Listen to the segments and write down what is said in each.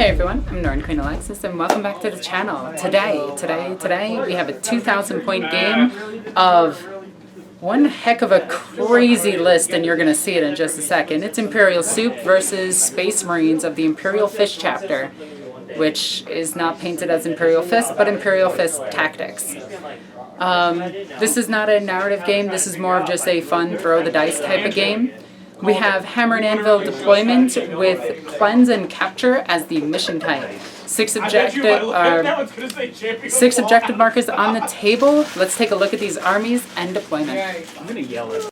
Hey everyone, I'm NornQueenAlexis and welcome back to the channel. Today we have a 2,000 point game of one heck of a crazy list, and you're going to see it in just a second. It's Imperial Soup versus Space Marines of the Imperial Fist chapter, which is not painted as Imperial Fist, but Imperial Fist Tactics. This is not a narrative game, this is more of just a fun throw the dice type of game. We have Hammer and Anvil deployment with Cleanse and Capture as the mission type. Six objective markers on the table. Let's take a look at these armies and deployment. I'm going to yell it.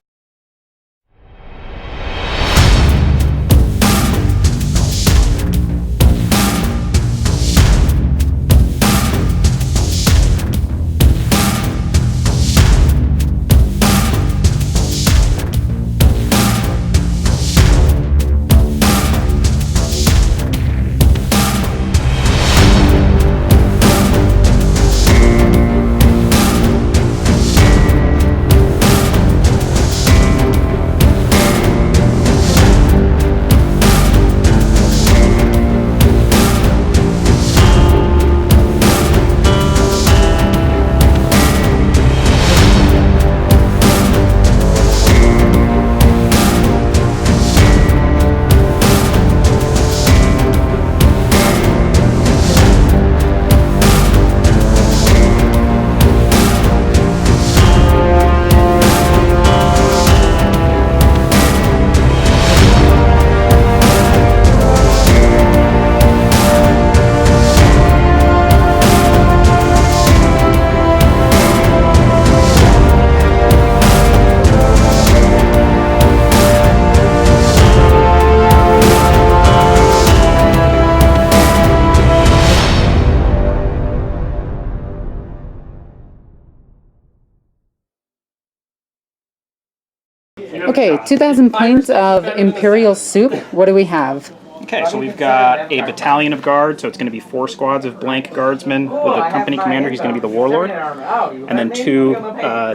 Okay, 2,000 points of Imperial Soup. What do we have? Okay, so we've got a battalion of guards, so it's going to be 4 squads of blank guardsmen with a company commander. He's going to be the warlord. And then 2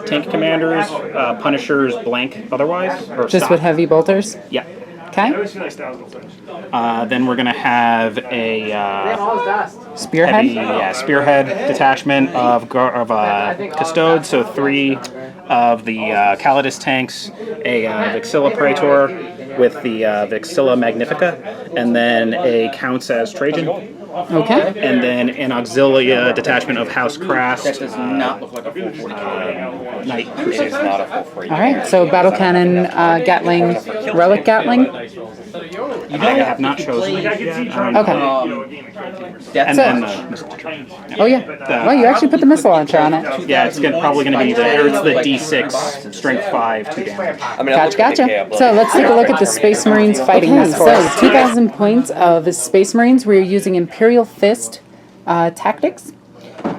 tank commanders, punishers blank otherwise. Or Just with heavy bolters? Yeah. Okay. Then we're going to have a Spearhead? spearhead detachment of Custodians, so 3 of the Calidus tanks, a Vexilla Praetor with the Vexilla Magnifica, and then a Counts as Trajan. Okay. And then an auxilia detachment of House Crast. That does not look like a full 40k. Knight It Crusader. is not a full 40k. Alright, so battle cannon, Gatling, relic Gatling. I have not chosen it yet. Okay. And So- then the missile launcher. Oh yeah. Well, you actually put the missile launcher on it. Yeah, it's probably going to be the D6, strength 5, 2 damage. I mean, I looked at the Gotcha. KO, So let's take a look at the Space Marines fighting this for us. 2,000 points of Space Marines. We're using Imperial Fist tactics.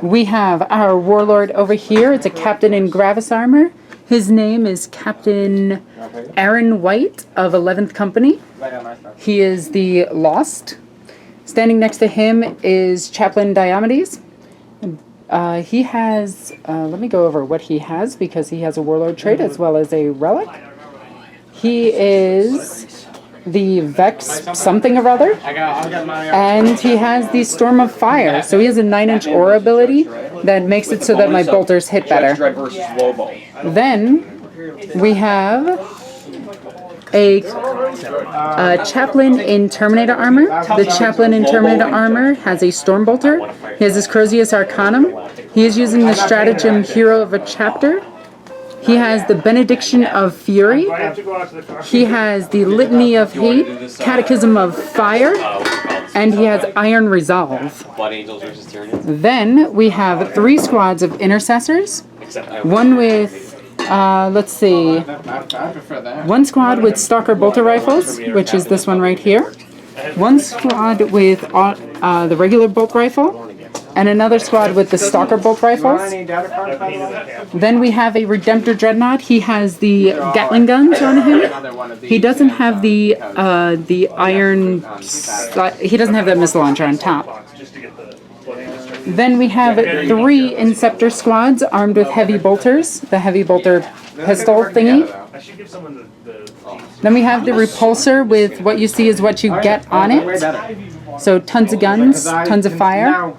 We have our warlord over here. It's a captain in Gravis armor. His name is Captain Aaron White of 11th Company. He is the Lost. Standing next to him is Chaplain Diomedes. He has, let me go over what he has, because he has a warlord trait as well as a relic. He is the Vex something or other, and he has the Storm of Fire. So he has a 9-inch aura ability that makes it so that my bolters hit better. Then we have a chaplain in Terminator armor. The chaplain in Terminator armor has a Stormbolter. He has his Crozius Arcanum. He is using the stratagem Hero of a Chapter. He has the Benediction of Fury. He has the Litany of Hate, Catechism of Fire, and he has Iron Resolve. Blood Angels versus Tyranids. Then we have 3 squads of Intercessors. One with, let's see, 1 squad with Stalker Bolter Rifles, which is this one right here. 1 squad with the regular bolt rifle. And another squad with the Stalker Bolt Rifles. Then we have a Redemptor Dreadnought. He has the Gatling guns on him. He doesn't have the iron... He doesn't have that missile launcher on top. Then we have 3 Inceptor squads armed with heavy bolters, the heavy bolter pistol thingy. Then we have the repulsor with what you see is what you get on it. So tons of guns, tons of fire.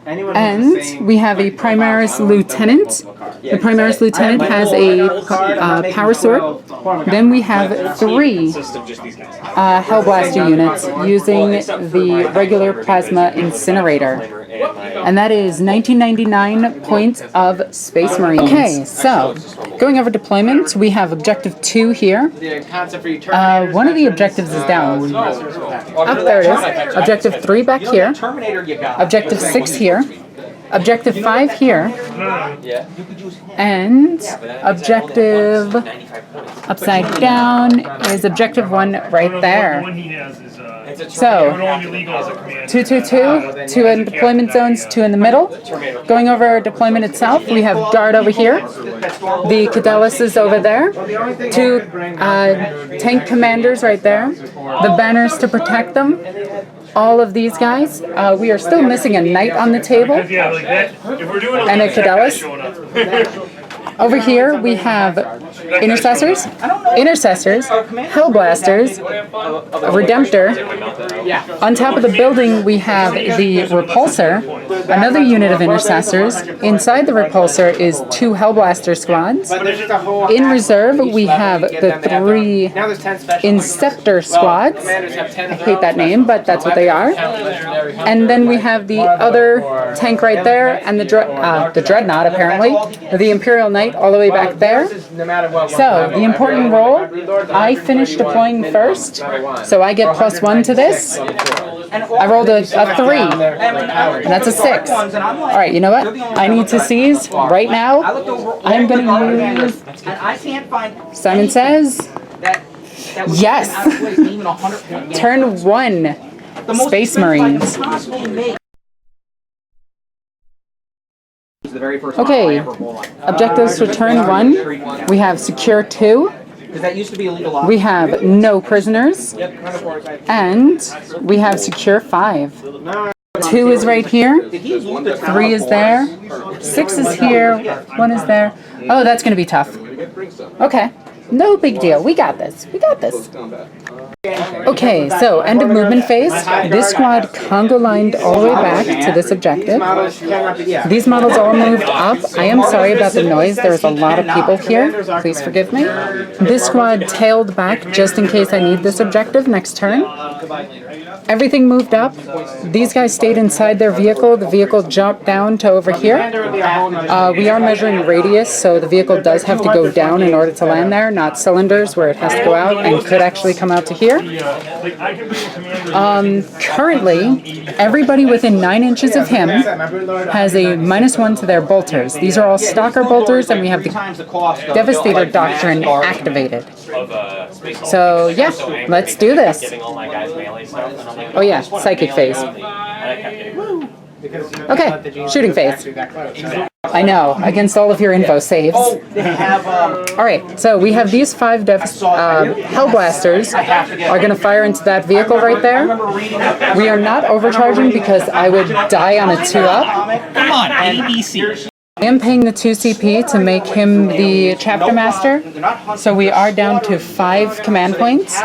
And we have a primaris lieutenant. The primaris lieutenant has a power sword. Then we have 3 Hellblaster units using the regular plasma incinerator. And that is 1999 points of Space Marines. Okay, so going over deployment, we have objective 2 here. One of the objectives is down. Up there it is. Objective 3 back here. Objective 6 here. Objective 5 here. And objective upside down is objective 1 right there. So, 2, 2, 2, 2 in deployment zones, 2 in the middle. Going over deployment itself, we have guard over here. The Cadelus is over there. 2 tank commanders right there. The banners to protect them. All of these guys. We are still missing a knight on the table. And a Cadelus. Over here we have intercessors, hellblasters, a redemptor. On top of the building we have the repulsor, another unit of intercessors. Inside the repulsor is 2 hellblaster squads. In reserve we have the 3 inceptor squads. I hate that name, but that's what they are. And then we have the other tank right there, and the dreadnought apparently, the Imperial Knight all the way back there. So, the important roll, I finished deploying first, so I get +1 to this. I rolled a 3, and that's a 6. Alright, you know what? I need to seize right now. I'm going to use, Simon Says, yes! Turn 1, Space Marines. Okay, objectives for turn 1, we have secure 2, we have no prisoners, and we have secure 5. 2 is right here, 3 is there, 6 is here, 1 is there. Oh, that's going to be tough. Okay, no big deal, we got this, we got this. Okay, so end of movement phase. This squad Congo lined all the way back to this objective. These models all moved up. I am sorry about the noise. There's a lot of people here. Please forgive me. This squad tailed back just in case I need this objective next turn. Everything moved up. These guys stayed inside their vehicle. The vehicle jumped down to over here. We are measuring radius, so the vehicle does have to go down in order to land there, not cylinders where it has to go out and could actually come out to here. Currently, everybody within 9 inches of him has a -1 to their bolters. These are all stalker bolters, and we have the Devastator Doctrine activated. So, yeah, let's do this. Oh yeah, psychic phase. Okay, shooting phase. I know, against all of your info saves. Alright, so we have these 5 Hellblasters are going to fire into that vehicle right there. We are not overcharging because I would die on a 2-up. Come on, ABC. I am paying the 2 CP to make him the chapter master, so we are down to 5 command points.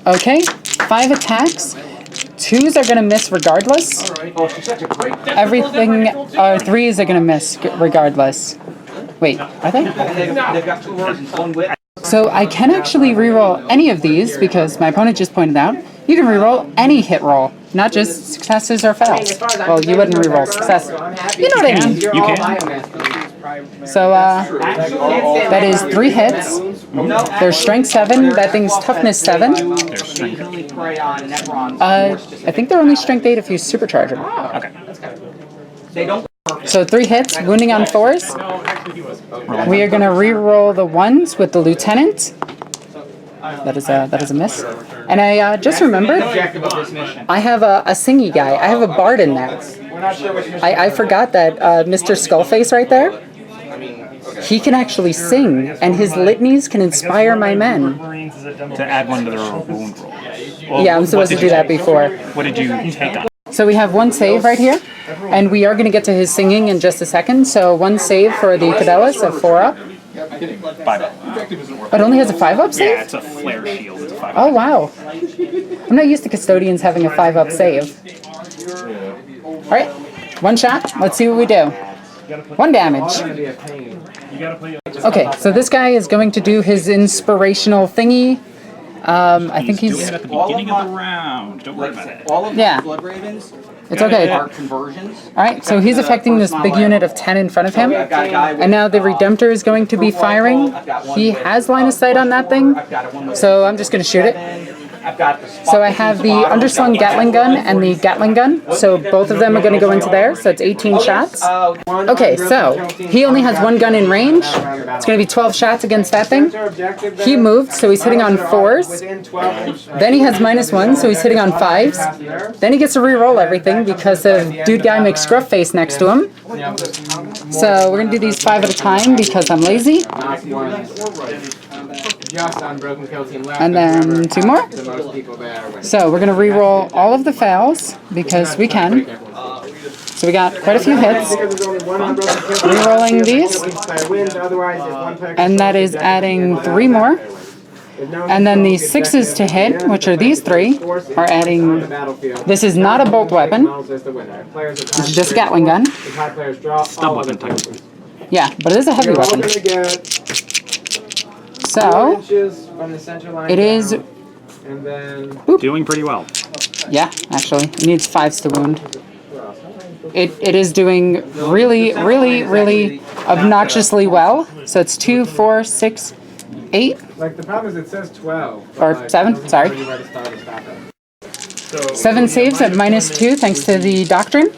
Okay, 5 attacks. 2s are going to miss regardless. Everything, 3s are going to miss regardless. Wait, are they? So I can actually reroll any of these because my opponent just pointed out. You can reroll any hit roll, not just successes or fails. Well, you wouldn't reroll successes. You know what I mean? You can. So, that is 3 hits. There's strength 7. That thing's toughness 7. There's strength. I think they're only strength 8 if you supercharge them. Okay. So 3 hits, wounding on 4s. We are going to re-roll the 1s with the lieutenant. That is a miss. And I just remembered, I have a singy guy. I have a bard in there. I forgot that Mr. Skullface right there, he can actually sing, and his litanies can inspire my men. To add 1 to their wound roll. Well, Yeah, I'm supposed to do that before. What did you take on? So we have 1 save right here, and we are going to get to his singing in just a second. So 1 save for the Cadelus of 4-up. 5-up. But it only has a 5-up save? Yeah, it's a flare shield. It's a 5-up. Oh, wow. I'm not used to Custodians having a 5-up save. Alright, one shot. Let's see what we do. 1 damage. Okay, so this guy is going to do his inspirational thingy. I think he's... doing it at the beginning of the round. Don't worry about it. All of Yeah. the Blood Ravens It's okay. are conversions. Alright, so he's affecting this big unit of 10 in front of him. And now the Redemptor is going to be firing. He has line of sight on that thing. So I'm just going to shoot it. So I have the underslung Gatling gun and the Gatling gun. So both of them are going to go into there. So it's 18 shots. Okay, so he only has 1 gun in range. It's going to be 12 shots against that thing. He moved, so he's hitting on 4s. Then he has -1, so he's hitting on 5s. Then he gets to re-roll everything because of Dude Guy McScruff face next to him. So we're going to do these 5 at a time because I'm lazy. And then 2 more. So we're going to re-roll all of the fails because we can. So we got quite a few hits. Re-rolling these. And that is adding 3 more. And then the 6s to hit, which are these 3, are adding... This is not a bolt weapon. This is just a Gatling gun. Stub weapon type. Yeah, but it is a heavy weapon. So, it is... Doing pretty well. Yeah, actually. It needs 5s to wound. It is doing really, really, really obnoxiously well. So it's 2, 4, 6, 8. Like the problem is it says 12. Or 7, sorry. 7 saves at -2 thanks to the Doctrine.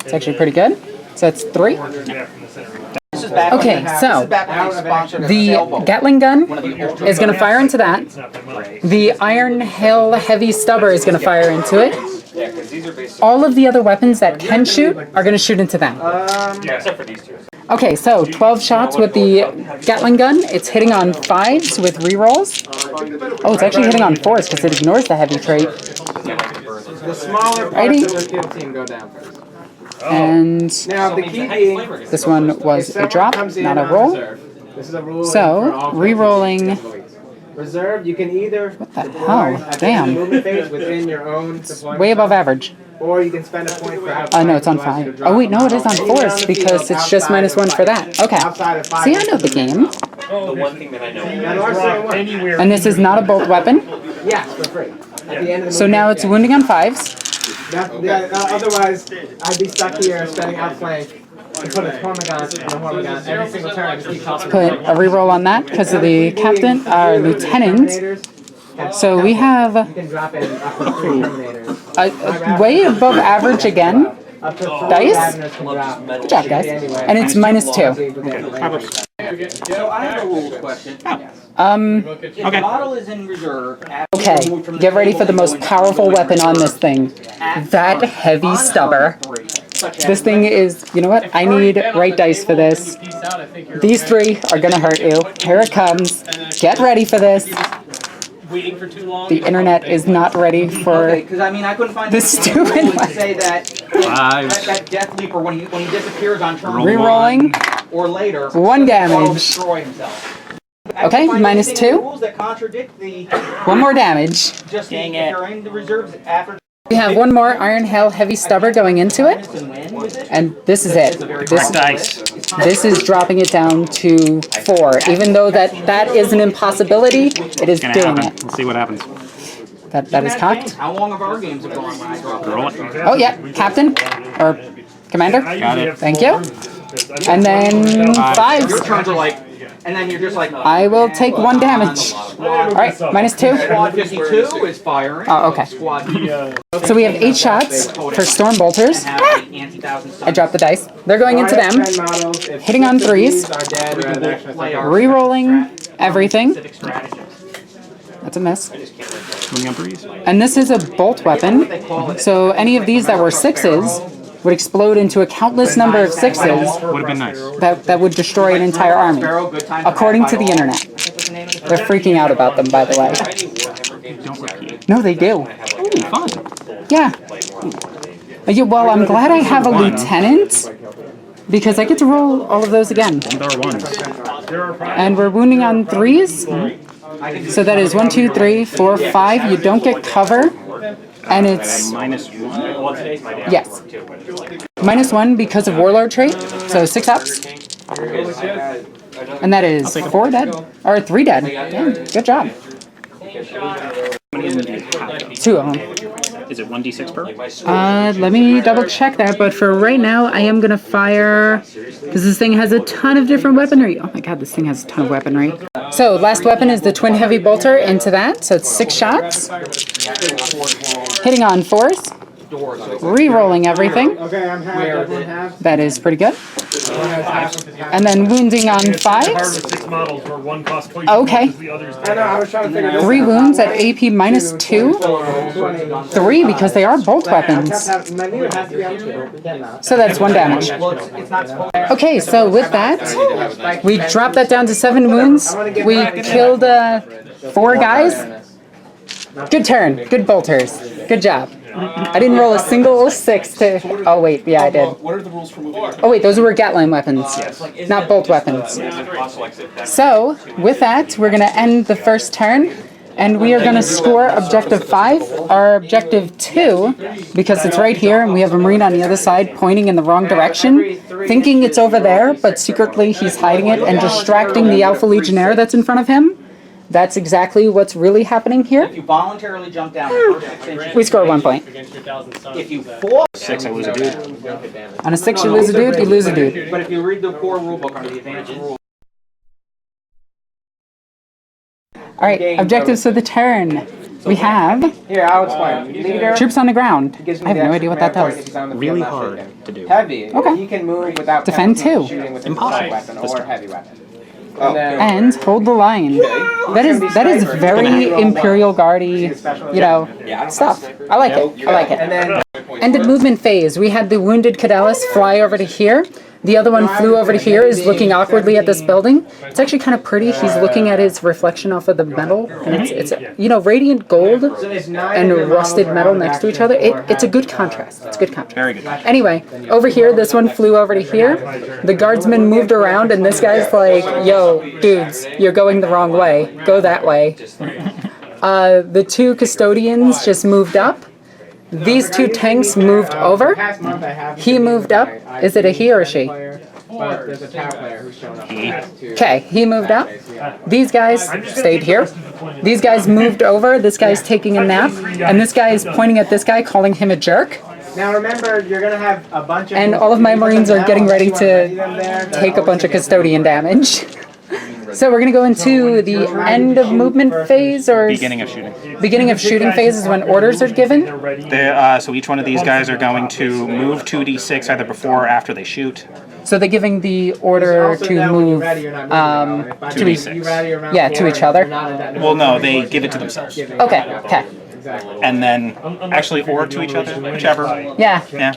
It's actually pretty good. So that's 3. Okay, so the Gatling gun is going to fire into that. The Iron Hail Heavy Stubber is going to fire into it. All of the other weapons that can shoot are going to shoot into them. Except for these two. Okay, so 12 shots with the Gatling gun. It's hitting on 5s with rerolls. Oh, it's actually hitting on 4s because it ignores the heavy trait. The smaller parts of the kill team go down first. And Now the key being this one was a drop, not a roll. This is a rule. So, re-rolling. Reserve, you can either What the hell? Damn. movement phase within your own deployment, Way above average. or you can spend a point for outside. No, it's on 5. Oh wait, no, it is on 4s because it's just -1 for that. Okay. See, I know the game. The one thing that I know. And also one. And this is not a bolt weapon. Yes, for free. At the end of the So now it's wounding on 5s. Otherwise, I'd be stuck here spending outflank and put a Hormagon and a Hormagon every single turn. Just keep tossing. Put a reroll on that because of the captain, our lieutenant. So we have You can drop in up to 3 Terminators. way above average again. Up to 4 Dice? Cabinets can drop. Good job, guys. And it's -2. So I have a rules question. If Okay. the model is in reserve, after Okay, removed from the get ready for the table, most powerful weapon on this thing. That heavy stubber. This thing is, you know what? I need right dice for this. These 3 are gonna hurt you. Here it comes. Get ready for this. Waiting for too long. The internet is not ready for... Okay, because I mean, I couldn't find This anything in the stupid rules to say that that Death Leaper, when he disappears on turn Rerolling. or later, 1 damage. destroy himself. Okay, I couldn't find anything in -2. the rules that contradict the 1 more damage. just if you're in the reserves after. We have 1 more Iron Hail Heavy Stubber going into it. And this is it. This is dropping it down to 4. Even though that is an impossibility, it is Gonna doing happen. it. Let's see what happens. That is cocked. How long have our games have gone when I drop Roll it. Oh yeah, Captain or Commander. Got it. Thank you. And then 5s. Your turns are like, and then you're just like. I will take 1 damage. All right, -2. Squad 52 is firing. Oh, okay. Squad So we have 8 shots for Storm Bolters. I dropped the dice. They're going into them. Hitting on 3s. Rerolling everything. That's a miss. Swinging on 3s. And this is a bolt weapon. So any of these that were 6s would explode into a countless number of 6s Would have been nice. that would destroy an entire army. According to the internet. They're freaking out about them, by the way. Don't repeat. No, they do. Ooh, fun. Yeah. Yeah, well, I'm glad I have a lieutenant because I get to roll all of those again. Eldar ones. And we're wounding on 3s. So that is 1, 2, 3, 4, 5. You don't get cover. And it's -1. yes. -1 because of Warlord trait. So 6 ups. And that is 4 dead. Or 3 dead. Damn, good job. How many of them do you have? 2 of them. Is it 1d6 per? Let me double check that, but for right now, I am gonna fire, because this thing has a ton of different weaponry. Oh my god, this thing has a ton of weaponry. So, last weapon is the Twin Heavy Bolter into that, so it's 6 shots. Hitting on 4s. Re-rolling everything. Okay, I'm half. That is pretty good. And then wounding on 5s. 6 models where one costs twice Okay. as the others. I know, I was trying to figure this 3 out. wounds at AP -2. 3 because they are bolt weapons. My name has to be on 2. So that's 1 damage. Okay, so with that, we dropped that down to 7 wounds. We killed 4 guys. Good turn. Good bolters. Good job. I didn't roll a single 6 to... Oh, wait. Yeah, I did. What are the rules for moving? Oh, wait. Those were Gatline weapons, not bolt weapons. So, with that, we're going to end the first turn. And we are going to score Objective 5, our Objective 2, because it's right here, and we have a Marine on the other side pointing in the wrong direction, thinking it's over there, but secretly he's hiding it and distracting the Alpha Legionnaire that's in front of him. That's exactly what's really happening here. If you voluntarily jump down the first 6 inches, We score 1 point. if you fall, 6, I lose a dude. On a 6, you lose a dude, you lose a dude. but if you read the core rulebook under the advanced rules, All right, objectives for the turn. We have Here, I'll explain. Leader troops on the ground. gives me I have the no extra idea what that command point does. if he's on the Really field, not hard shooting. to do. Heavy. Okay. He can move without Defend penalty, 2. shooting with a Impossible. weapon This or turn. heavy weapon. And then, And hold the line. That is very Imperial Guardy, you know, stuff. I like it. I like and it. then Ended movement phase. We had the wounded Cadelus fly over to here. The other one flew over to here, is looking awkwardly at this building. It's actually kind of pretty. He's looking at his reflection off of the metal. And it's you know, radiant gold and rusted metal next to each other. It's a good contrast. It's a good contrast. Very good. Anyway, over here, this one flew over to here. The guardsman moved around, and this guy's like, yo, dudes, you're going the wrong way. Go that way. The 2 custodians just moved up. These 2 tanks moved over. past month I have He moved up. Is it a he or a she? But there's a tower player who's shown up. Okay, he moved up. These guys stayed here. These guys moved over. This guy's taking a nap. And this guy is pointing at this guy, calling him a jerk. Now remember, you're gonna have a bunch of. And all of my Marines are getting ready to take a bunch of custodian damage. So we're going to go into the end of movement phase, or Beginning of shooting. beginning of shooting phase is when orders are given. So each one of these guys are going to move 2d6 either before or after they shoot. So they're giving the order to move to each- yeah, to each other. Well, no, they give it to themselves. Okay, okay. And then, actually, or to each other, whichever. Yeah. Yeah.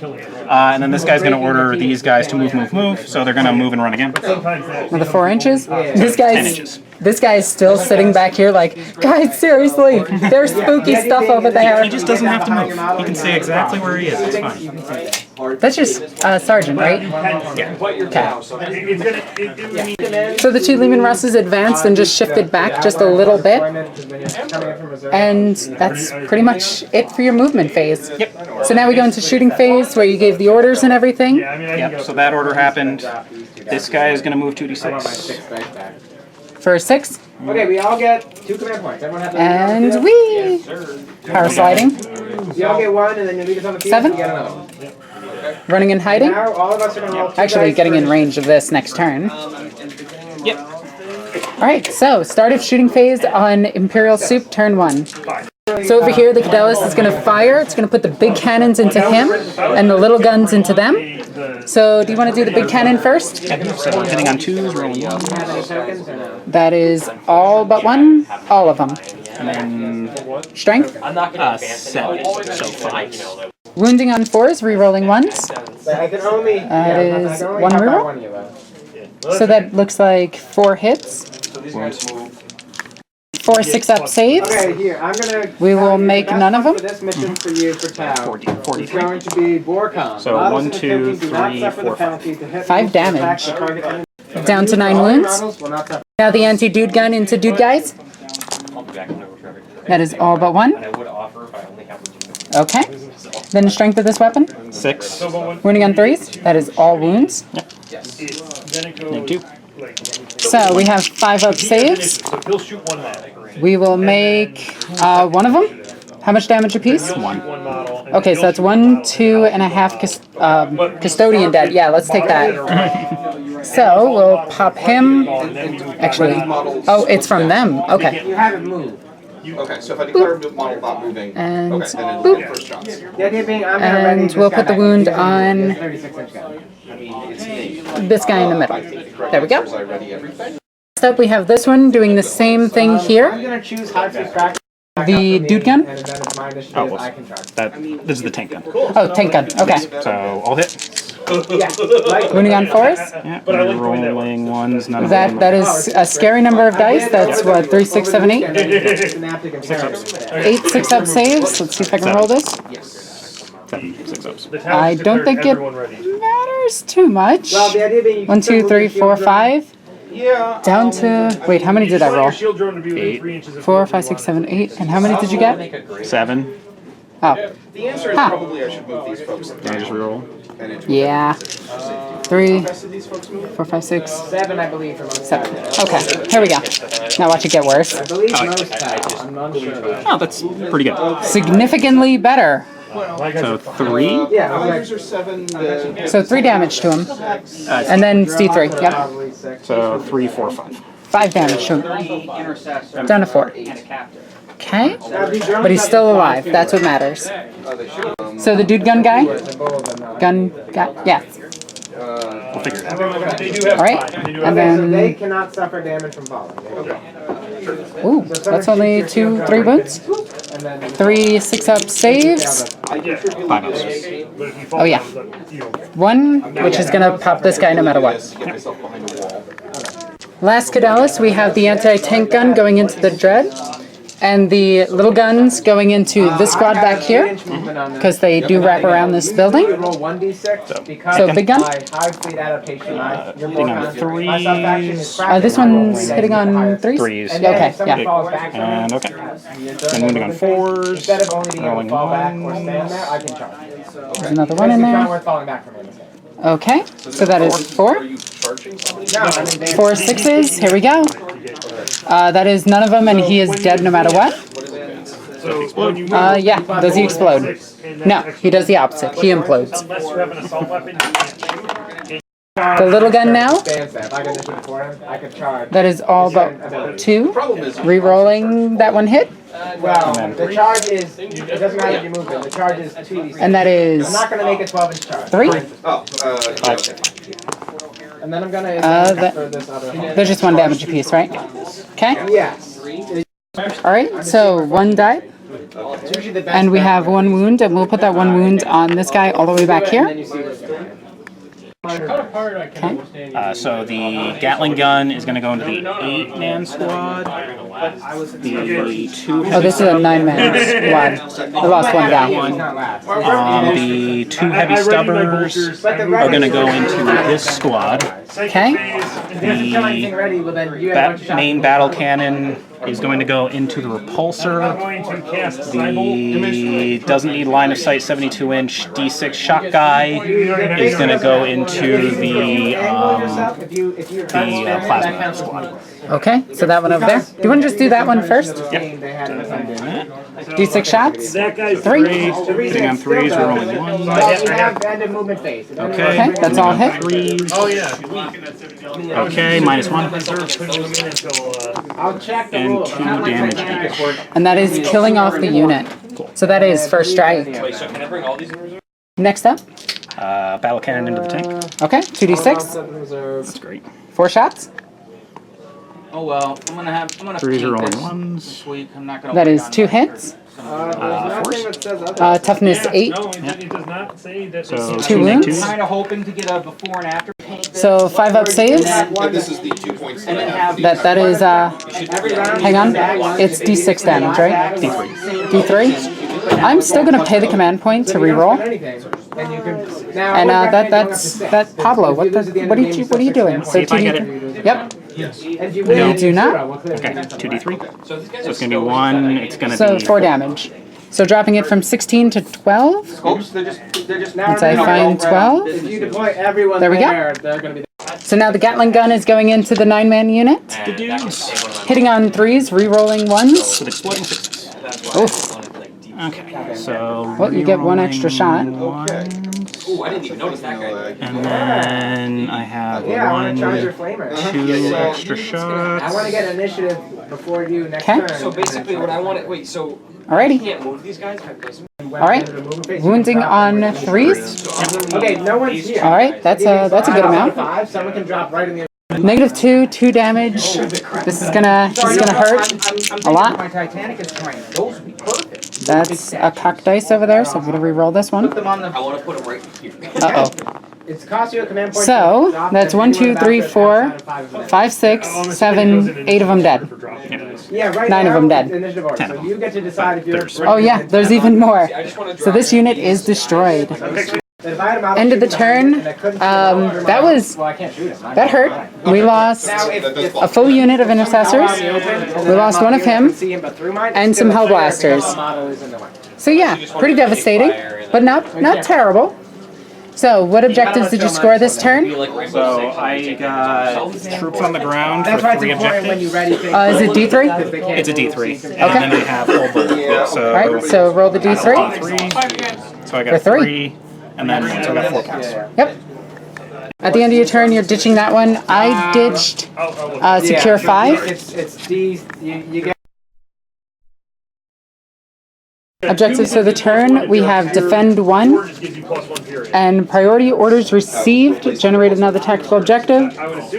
And then this guy's going to order these guys to move, move, move. So they're going to move and run again. With the 4 inches? This 10 guy's inches. this guy's still sitting back here like, guys, seriously, there's spooky stuff over there. He just doesn't have to move. He can stay exactly where he is. It's fine. That's just Sergeant, right? Yeah. So the 2 Lehman Russes advanced and just shifted back just a little bit. And that's pretty much it for your movement phase. Yep. So now we go into shooting phase where you gave the orders and everything. Yep. So that order happened. This guy is going to move 2d6. For a 6. Okay, we all get 2 command points. Everyone has And we power sliding. You all get 1, and then you leave us on the field. 7. You get another one. Running and hiding. Now all of us are gonna roll 2 Actually dice getting for- in range of this next turn. Yep. Alright, so start of shooting phase on Imperial Soup, turn 1. So over here, the Cadelus is going to fire. It's going to put the big cannons into him and the little guns into them. So do you want to do the big cannon first? So hitting on 2s, rolling 1. Have any tokens or no? That is all but 1. All of them. And then Strength. I'm not going to advance 7. So 5. Wounding on 4s, re-rolling 1s. I can only. That I is can only 1 help out reroll. one of you, though. So that looks like 4 hits. So these guys move. 4 6-up saves. Okay, here, I'm gonna. We will tell you make the best none of one them. For this mission for you for Tau. 40, It's 43. going to be Borcon. So Models 1, in the 2, tilting do not 3, suffer the 4, 5. penalty to hit 5 rolls to attack damage. the target enemy. Down to 9 All your wounds. models will not suffer. Now the anti-dude gun into dude guys. I'll be back whenever Trevor. That is all but one. And I would offer if I only have one. Okay. Then the strength of this weapon. 6. Wounding on 3s. That is all wounds. -2. So we have 5-up saves. So he'll shoot one model. We will make one of them. How much damage apiece? One model. and Okay, then so that's he'll 1, 2 and a half custodian dead. Yeah, let's take that. So we'll pop him. shoot, and then we move Actually, oh, it's from them. Okay. You haven't moved. Okay, so if I declare a model not moving, And okay, then it'll boop. be first shots. The idea being, I'm gonna ready And this we'll guy put the back. wound He's a on 36-inch gun. I mean, it's me. this guy in the middle. I think the correct There we go. answer is I ready everything. Next up, we have this one doing the same thing I'm here. gonna choose high speed crack. The dude gun? And then it's my initiative. Oh, well, I can charge. this is the tank gun. Oh, tank gun. Okay. So all hit. Yeah. Like, Wounding on 4s. Yeah, But I like the way that rolling ones. None of That them. that is a scary number of dice. That's what 3, 6, 7, 8. 8 6-up saves. Let's see if I can roll this. 7 6-ups. The town I has don't declared think it everyone ready. matters too much. Well, the idea being you 1, can still 2, move 3, your 4, shield 5. Yeah. Down to wait. How many You did just I want roll? your shield drone to be within 8. 3 inches of 4, you 5, if you 6, want. 7, 8. And how many did you get? 7. Oh, The answer is Huh. probably I should move these folks. Can I just reroll? And into yeah. 3, the rest of these folks move. 4, 5, 6, 7, I believe, for most 7. towns. Okay, here we go. Now watch it get worse. I believe most towns. I'm not sure. Oh, that's pretty good. Significantly better. My guys So are 3. Yeah, I was Yours are 7. So 3 damage to him. And then D3. Yep. probably 6. So 3, 4, 5. 5 damage to him. Down to 4. Okay. Now, these drones But he's have still to fly alive. too. That's what matters. Oh, they should. So the dude gun guy? The bulls are not. Gun guy? Yeah. We'll figure it out. They do have Alright. 5. They do And have So they then. cannot suffer damage from falling. Ooh, that's only 2, 3 wounds. And then 3 6-up saves. 5 ups. But if you fall Oh, yeah. down, you know, 1, which is gonna pop this guy no matter what. Get myself behind a wall. Last Caдаlis, we have the anti-tank gun going into the Dread. And the little guns going into this squad back here. Because they do wrap around this building. Roll 1d6 because So, big gun? my high fleet adaptation. Your hitting on Borcon, my sub-faction is This cracking. one's hitting on 3s? 3s. And then Okay, if someone yeah. falls back from And it, okay. Then wounding on 4s. instead of only being able Rolling to fall back or 1s. stand there, I can charge. There's another one in It's not there. worth falling back from it. instead. Okay, so that is 4. Are you charging somebody? No, I mean, they 4 6s. Here we go. That is none of them, and he is dead no matter what. so when you Yeah. Does he explode? No, he does the opposite. He implodes. unless you have an assault weapon, you can't shoot. The little gun now. stand there. If I could initiate for him, I could charge. That is all but 2. Problem is, Rerolling that one hit, Well, the charge is, it doesn't matter if you move it, the charge is 2d6. and that I'm is not gonna make a 12-inch charge. 3. yeah, okay. And then I'm gonna that- for this other one. There's just 1 damage apiece, right? Okay. Yes. All right. So 1 died, It's usually the best and we bet. have 1 wound, and we'll put that 1 wound on this guy all the way back And here. then you see what's going on. So the Gatling gun is going to go into the 8-man squad. The 2 Oh, this is a 9-man squad. I lost 1 guy. It's not last. the 2 heavy stubbers are going to go into this squad. Okay. If you have anything ready, well then you have a bunch of shots. Main battle cannon is going to go into the repulsor. I'm going to cast Cyborg. The doesn't need line of sight 72-inch D6 shot guy is going to go into the plasma squad. Okay. So that one over there. Do you want to just do that one first? Yep. D6 shots. That guy's 3. Hitting on 3s, rolling 1s. You have ended movement phase. Okay. That's all hit. 3s. Oh yeah. Okay, -1. I'll check the And rule. 2 damage each. And that is killing off the unit. So that is first strike. Wait, so can I bring all these in reserve? Next up. Battle cannon into the tank. Okay. 2d6. That's great. 4 shots. Oh well, I'm gonna 3s are paint rolling this 1s. this week. I'm not gonna. That work is on 2 that. hits. Nothing that says otherwise. Toughness 8. No, it does not say that. So 2 wounds. Kind of hoping to get a before and after paint. So 5 up saves. And this is the 2 points that I have. That is, Every round hang on, it's D6 damage, right? D3. D3? I'm still gonna pay the command point to reroll. And you can now. And that's Pablo. What are you doing? So See if I get 2D. Yep. And you You do not. Okay, 2d3. So it's going to be 1, it's going to So be 4 damage. So dropping it from 16 to 12. Scopes, they're just now. Once I find 12. If you deploy everyone There we go. they're gonna be. So now the Gatling gun is going into the 9-man unit. the dudes Hitting on 3s, re-rolling 1s. with exploding 6s. Oof. Okay, so Well, you get 1 extra shot. Ooh, I didn't even notice that guy. And then I have Yeah, I want 1, to charge your flamer. 2 extra I shots. want to get initiative before you next Okay. turn. So basically, what I want to wait. So Alrighty. I can't move these guys. If I place them. Alright. Wounding on 3s. Okay, no one's here. Alright, that's a good amount. 5, someone can drop right in the. -2, 2 damage. This is gonna hurt a lot. My Titanic is trying. Those would be perfect. That's a cock dice over there, so I'm gonna re-roll this one. Put them on the. I want to put them right here. Uh-oh. It's cost you a command point. So, to drop that's them 1, 2, anywhere 3, outside 4, of 5 of them. 5, 6, 7, 8 of them dead. Yeah, right 9 now, of them dead. Initiative order. So you get to decide if you're. Oh yeah, there's even more. So this unit is destroyed. End of the turn. That was that hurt. We lost a full unit of intercessors. We lost one of him and some hellblasters. So yeah, pretty devastating, but not terrible. So what objectives did you score this turn? So I got troops on the ground That's for why it's 3 important when you objectives. ready things. Is it D3? It's a D3. And then I have full bullet. So Alright, so roll the D3. D3. So I got For 3. 3. And then so I got 4 points. Yep. At the end of your turn, you're ditching that one. I ditched Secure 5. It's D. You get. Objectives for the turn, we have Defend 1 and Priority Orders Received, generate another tactical objective.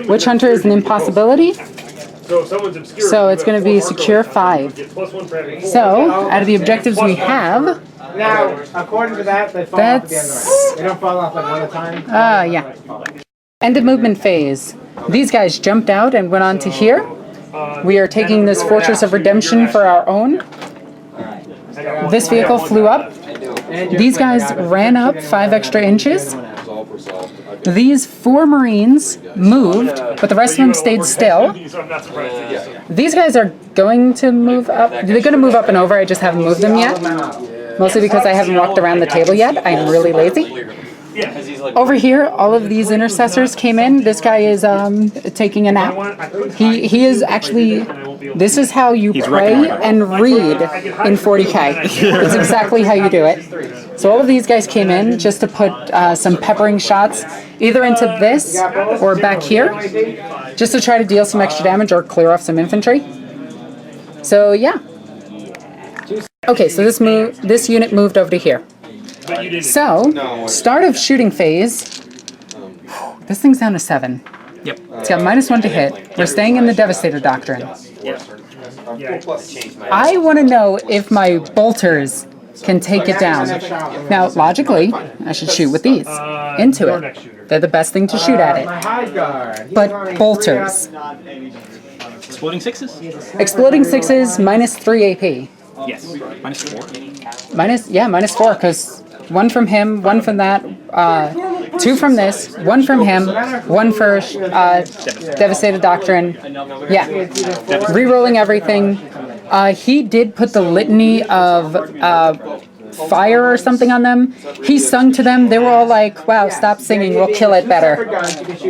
Witch Hunter is an impossibility, so it's going to be Secure 5. So, out of the objectives we have, Now, according to that, they fall off at the end of the round. They don't fall off like one at a time. yeah. End of movement phase. These guys jumped out and went on to here. We are taking this Fortress of Redemption for our own. This vehicle flew up. These guys ran up 5 extra inches. These 4 Marines moved, but the rest of them stayed still. These guys are going to move up. They're going to move up and over. I just haven't moved them yet. Mostly because I haven't walked around the table yet. I am really lazy. Over here, all of these intercessors came in. This guy is taking a nap. He is actually. This is how you pray and read in 40k. It's exactly how you do it. So all of these guys came in just to put some peppering shots either into this or back here, just to try to deal some extra damage or clear off some infantry. So yeah. Okay, so this unit moved over to here. So, start of shooting phase. This thing's down to 7. Yep. It's got -1 to hit. We're staying in the Devastator Doctrine. I want to know if my bolters can take it down. Now, logically, I should shoot with these into it. They're the best thing to shoot at it. But bolters. Exploding 6s? Exploding 6s, -3 AP. Yes. -4. -4, because 1 from him, 1 from that, 2 from this, 1 from him, 1 for Devastated Doctrine. Yeah, re-rolling everything. He did put the litany of fire or something on them. He sung to them. They were all like, wow, stop singing, we'll kill it better.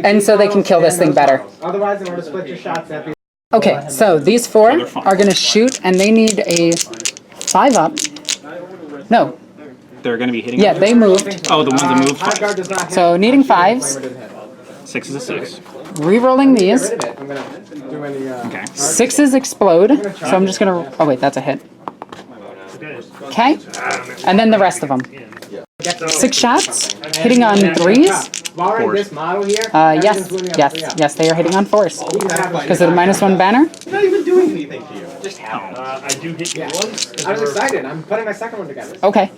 And so they can kill this thing better. Otherwise, I'm going to split your shots every. Okay, so these 4 are going to shoot, and they need a 5 up. No. They're going to be hitting. Yeah, they moved. Oh, the ones that moved. High guard does not hit. So needing 5s. 6 is a 6. Re-rolling these. I'm going to do any. Okay. 6s explode. So I'm just going to... Oh, wait, that's a hit. Okay. And then the rest of them. 6 shots. Hitting on 3s. Borrowing this model here. Yes, they are hitting on 4s. Because of the -1 banner. Not even doing anything to you. Just have it. I do hit you Yeah. once. 'cause I was we're- excited. I'm putting my second one together. Okay.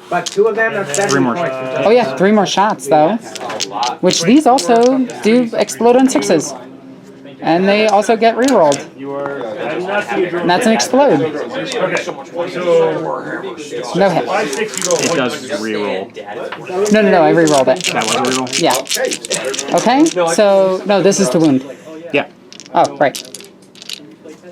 But 2 of them are 70 more points. shots. Oh yeah, 3 more shots though. A lot. Which these also do explode on 6s. And they also get rerolled. You are. I'm not seeing you. And that's an explode. Okay. So No hit. 5, 6, you go. It does reroll. No, I rerolled it. That was a reroll? Yeah. Okay, so, no, this is to wound. Yeah. Oh, right.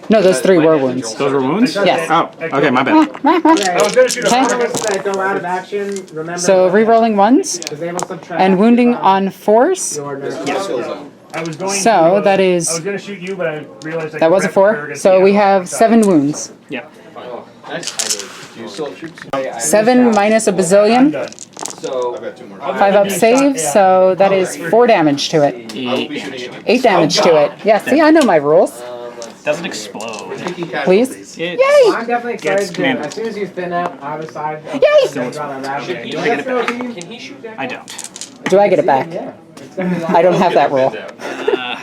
No, those 3 were wounds. Those were wounds? Yes. Oh, okay, my bad. I was gonna shoot a Okay. Targets that go out of action, remember. So rerolling 1s Disable subtract. and wounding on 4s. Your nerve. I was going So that I is, was gonna shoot you, but I realized I that was a 4. So we have 7 wounds. Yeah. Do you still have troops? 7 minus a bazillion. done. So, I've got 2 more. 5 up save, so that is 4 damage to it. I will be shooting at 8 damage to it. Yeah, see, I know my rules. Doesn't explode. Please. It, Yay! I'm definitely excited to, commanded. as soon as you thin out either side of Yay! the ground around Okay, it. do I get it back? can he shoot that? I don't. Do I get it back? Yeah. It's gonna be I don't have that rule. Uh,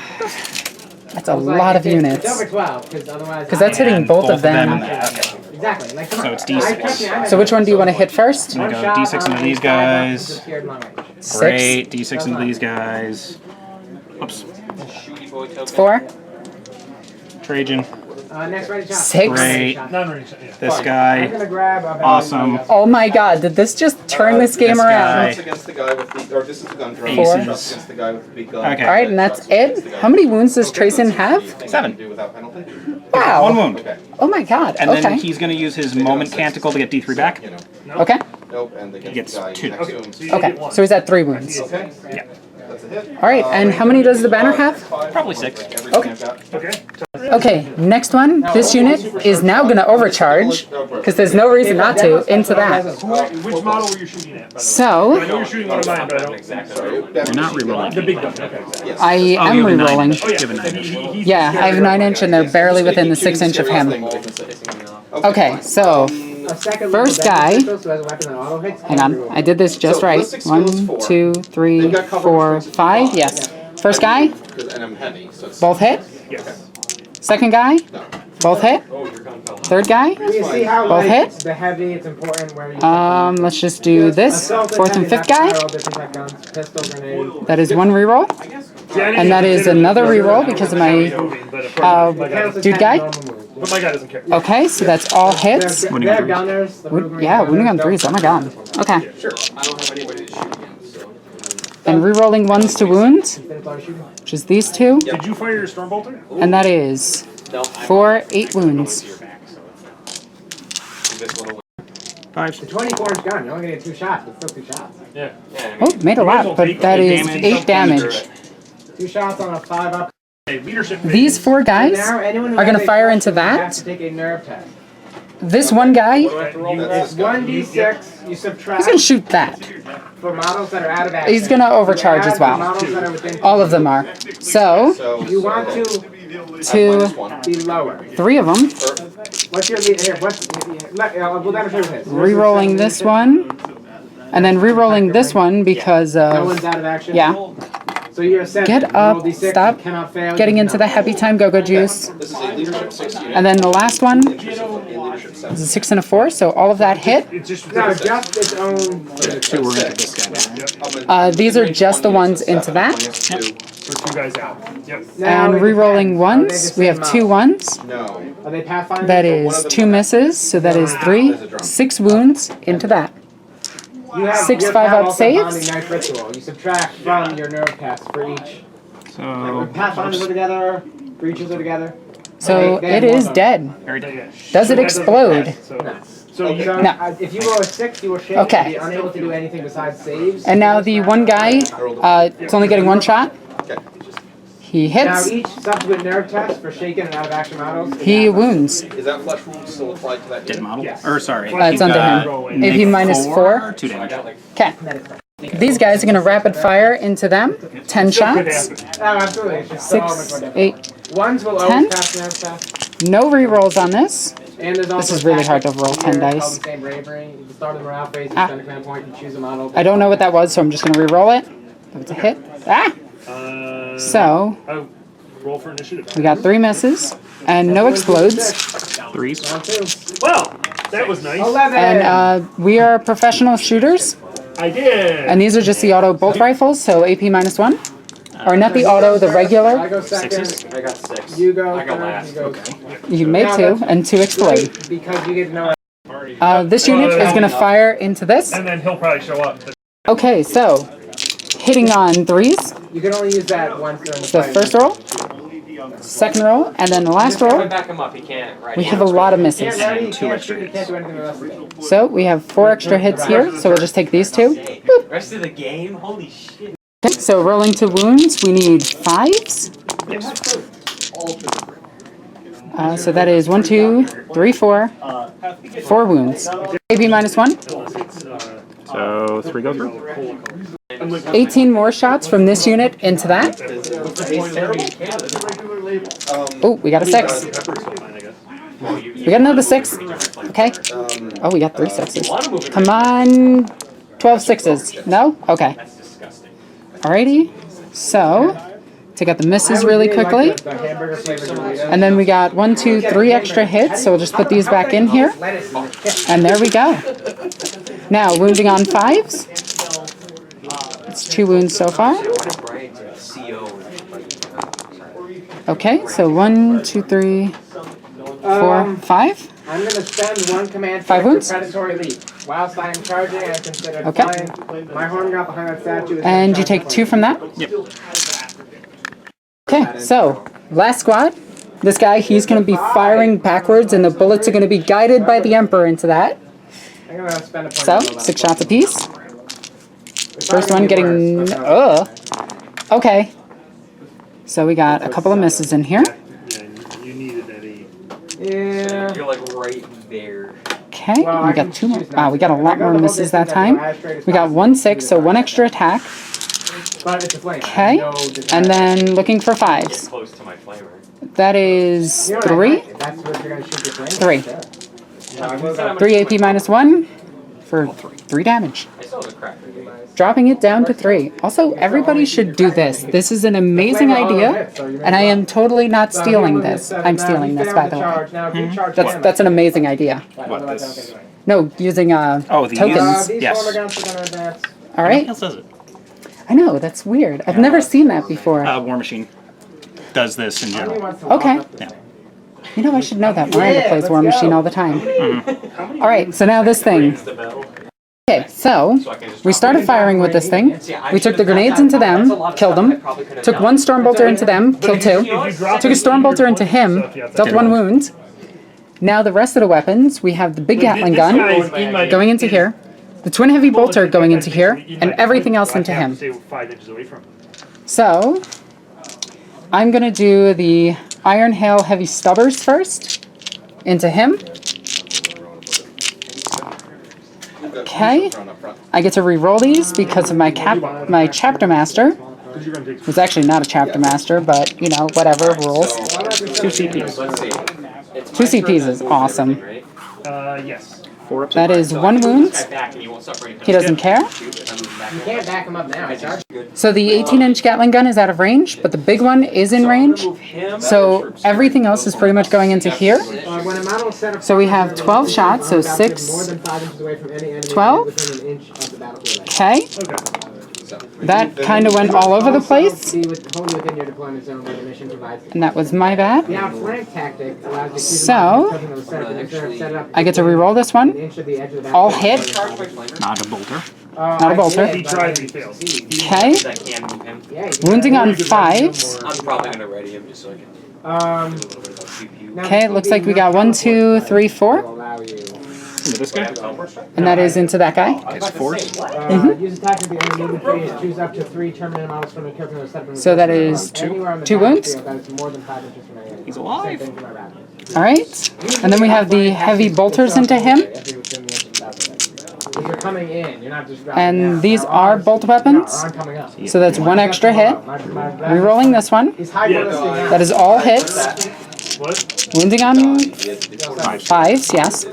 That's a lot of It's units. over 12, because otherwise. Because that's hitting and both of and them. that. Exactly. Like, come So on. it's D6. So which one do you want to hit first? I'm gonna go One D6 shot into on these each side, guys. just scared long range. 6. Great. D6 into these guys. Oops. Shooty boy token. 4. Trajan. Next ready shot. 6. Great. Non-running shot, yeah. This I'm guy. gonna grab a Awesome. Oh my god, did this just turn this game This guy. around? Against the guy with the, or this is the gun drone. Four. Trust against the guy with the big gun. Okay. Alright, and that's it? How many wounds does Trayson have? 7. Do without penalty. One Wow. wound. Okay. Oh my god, And then okay. he's going to use his moment canticle to get D3 back. You know. Okay, Nope. And they get Gets the guy 2. next to him. So you okay. get 1. So he's at 3 wounds. Okay. Yeah. That's a hit. Alright, and how many does the banner have? Probably 6. Okay. Okay. Okay, next one. This unit is now going to overcharge, because there's no reason not to, into that. Which model were you shooting at, by the way? So, I know you're shooting one of mine, but I don't. You're not rerolling. The big gun, okay. I am you have a 9 rerolling. inch. You have a 9 inch. Yeah, I have 9 inch and they're barely within the 6 inch of him. Okay, so, A second First level guy- pistol, so as a weapon that auto hits, hang on. I did this just So, right. ballistic skill is 1, 4. 2, 3, 4, 5. Yes. First guy, And I'm heavy, so it's both hit. Yes. Second guy, both hit. Third guy, You see how Both like, hit? the heavy, it's important where you let's just do this. Fourth and fifth guy. Pistol, grenade. That is 1 reroll. And that is another reroll because of my dude guy. But my guy doesn't care. Okay, so that's all hits. They're gunners. The Wound- yeah, wounding on 3s. Oh my god. Okay. sure. I don't have anybody to shoot against, so. And rerolling 1s to wounds, which is these 2. Did you fire your Stormbolter? And that is 4, 8 wounds. 5. 24 inch gun. You're only gonna get 2 shots, but still 2 shots. Yeah. Oh, made a lot, but that is 8 damage. 2 shots on a 5 up. Okay, leadership. These 4 guys Now, anyone who are going to has a fire question into has that. to take a nerve test. This one guy, he's It's 1d6. You subtract going to shoot that. for models that are out of action. He's going to overcharge Add as for well. models that are within All of them are. So, So. You want to 2, be lower. 3 of them. What's your lead here? We'll demonstrate with this. Rerolling this one. And then rerolling this one because No of... one's out of action. Yeah. So you're set. Get You roll up, D6, stop you cannot fail, getting you into the cannot happy time go-go juice. This is a leadership 6 unit. And then the last one A leadership 7. is a 6 and a 4, so all of that hit. It's just. No, just its own. 2 were into this guy. These are just the ones into that. For 2 guys out. Yep. Now And it rerolling depends. ones, we have 2 ones. No. Are they Pathfinder? That is 2 misses, so that is 3. 6 wounds into that. You have 6 your 5 up also saves. bonding knife ritual. You subtract from your nerve test for each. So, Pathfinders are together. Breaches are together. So They have it is one dead. very dead. Yeah. Does it explode? So you. So No. if you roll a 6, you will shake Okay. and be unable to do anything besides saves. And now the one guy, it's only getting 1 shot. Okay. He Now hits. each subsequent nerve test for shaken and out of action models. He wounds. Is that flesh wound still applied to that Dead unit? model? Yes. Or sorry. It's under him. If he minus 4. 2 damage. Okay. These guys are going to rapid fire into them. 10 shots. Oh, absolutely. It's just so much 6, more difficult. 8. Ones will 10. always pass nerve test. No rerolls on this. And there's also is really hard to tactics roll 10 here dice. called the same bravery. You start the morale phase, you Ah. spend a command point, you choose a model. I don't know what that was, so I'm just going to reroll it. That was a hit. Ah! So, Oh, Roll for initiative. We got 3 misses and no explodes. 3s. Well, that was nice. 11. And we are professional shooters. I did. And these are just the auto bolt rifles, so AP -1. Or not the auto, the I regular. go second. I got 6. You go I got third. last. You go. You made Now 2, that's and 2 explode. Because you get no. This unit is going to fire into this. And then he'll probably show up. Okay, so hitting on 3s. You can only use that once during the The fight. first roll, second roll, and then the last roll. Back him up. He can't. Right. We have a lot of misses. Can't ready, you two can't extra shoot, you can't do anything the rest of the game. So we have 4 extra hits here, so we'll just take these 2. Rest of the game. Holy shit. Okay, so rolling to wounds, we need 5s. Yes. So that is 1, 2, 3, 4. 4 wounds. AB -1. So 3 go through. 18 more shots from this unit into that. Oh, we got a 6. We got another 6. Okay. Oh, we got 3 6s. Come on. 12 6s. No? Okay. Alrighty. So, take out the misses really quickly. And then we got 1, 2, 3 extra hits, so we'll just put these back in here. And there we go. Now, wounding on 5s. It's 2 wounds so far. Okay, so 1, 2, 3, 4, 5. I'm going to spend 1 command 5 for wounds? predatory leap. Whilst I am charging, I consider Okay. flying. My horn gun behind that statue is And you take 2 from that? Yep. Okay, so last squad. This guy, he's going to be firing backwards, and the bullets are going to be guided by the Emperor into that. I'm going to spend a point. So, 6 shots apiece. First one getting... Okay. So we got a couple of misses in here. Yeah, you needed that 8. Yeah. You're like right there. Okay, we got 2 more. Wow, we got a lot more misses that time. We got 1 6, so 1 extra attack. But it's a flame. Okay, and then looking for 5s. Close to my flamer. That is You know what, 3. That's what you're going to shoot your flame. 3. Yeah. 3 AP -1 for 3 damage. I still have a cracker. Dropping it down to 3. Also, everybody should do this. This is an amazing idea, and I am totally not stealing this. I'm stealing this, by the way. That's an amazing idea. What, this? No, using Oh, these? tokens. These Yes. former guns are going to advance. All right. What does it? I know, that's weird. I've never seen that before. War Machine does this in Somebody general. wants to walk Okay. up the Yeah. You know, I should know that. Miranda plays War Machine all the time. All right, so now this thing. Okay, so we started firing with this thing. We took the grenades into them, killed them. Took 1 Stormbolter into them, killed 2. Took a Stormbolter into him, dealt 1 wound. Now the rest of the weapons, we have the big Gatling gun going into here, the Twin Heavy Bolter going into here, and everything else into him. Stay 5 inches away from him. So, I'm going to do the Iron Hail Heavy Stubbers first, into him. Okay, I get to re-roll these because of my Chapter Master. It was actually not a Chapter Master, but, you know, whatever, rules. 2 CPs. Let's see. 2 CPs is awesome. Yes. 4 up. That is 1 wound. He doesn't care. You can't back him up now. It's hard. So the 18-inch Gatling gun is out of range, but the big one is in range. So everything else is pretty much going into here. When a model is set up So we have 12 shots, so more 6, than 5 inches away from any enemy 12. within an inch of the battlefield. Okay. That kind of went all over the place, Be wholly within your deployment zone where the mission provides. and that was my bad. The outflank tactic allows you to So, set it up I get to re-roll this an one. inch of the edge of the All battlefield. hit. Not a bolter. Not a bolter. He tried, he failed. Okay. I can move him. Yeah, you can- Wounding on 5s. I'm probably gonna ready him just so I can Um, do a little bit of CPU. now Okay, it looks like we got 1, 2, 3, 4. will allow you. Into this guy? And that is into that guy. It's 4. Use attack with the enemy phase. Choose up to 3 terminal models from the kill from the separate. So that is Anywhere on the 2 wounds. battlefield that is more than 5 inches from any. He's alive. Same thing for my rapid. All right. And then we have the heavy bolters into him. You're coming in. You're not just. And these are bolt weapons. I'm coming up. So that's 1 extra hit. Rerolling this one. He's high ballistic. That is all hits. What? Wounding on 5s, yes.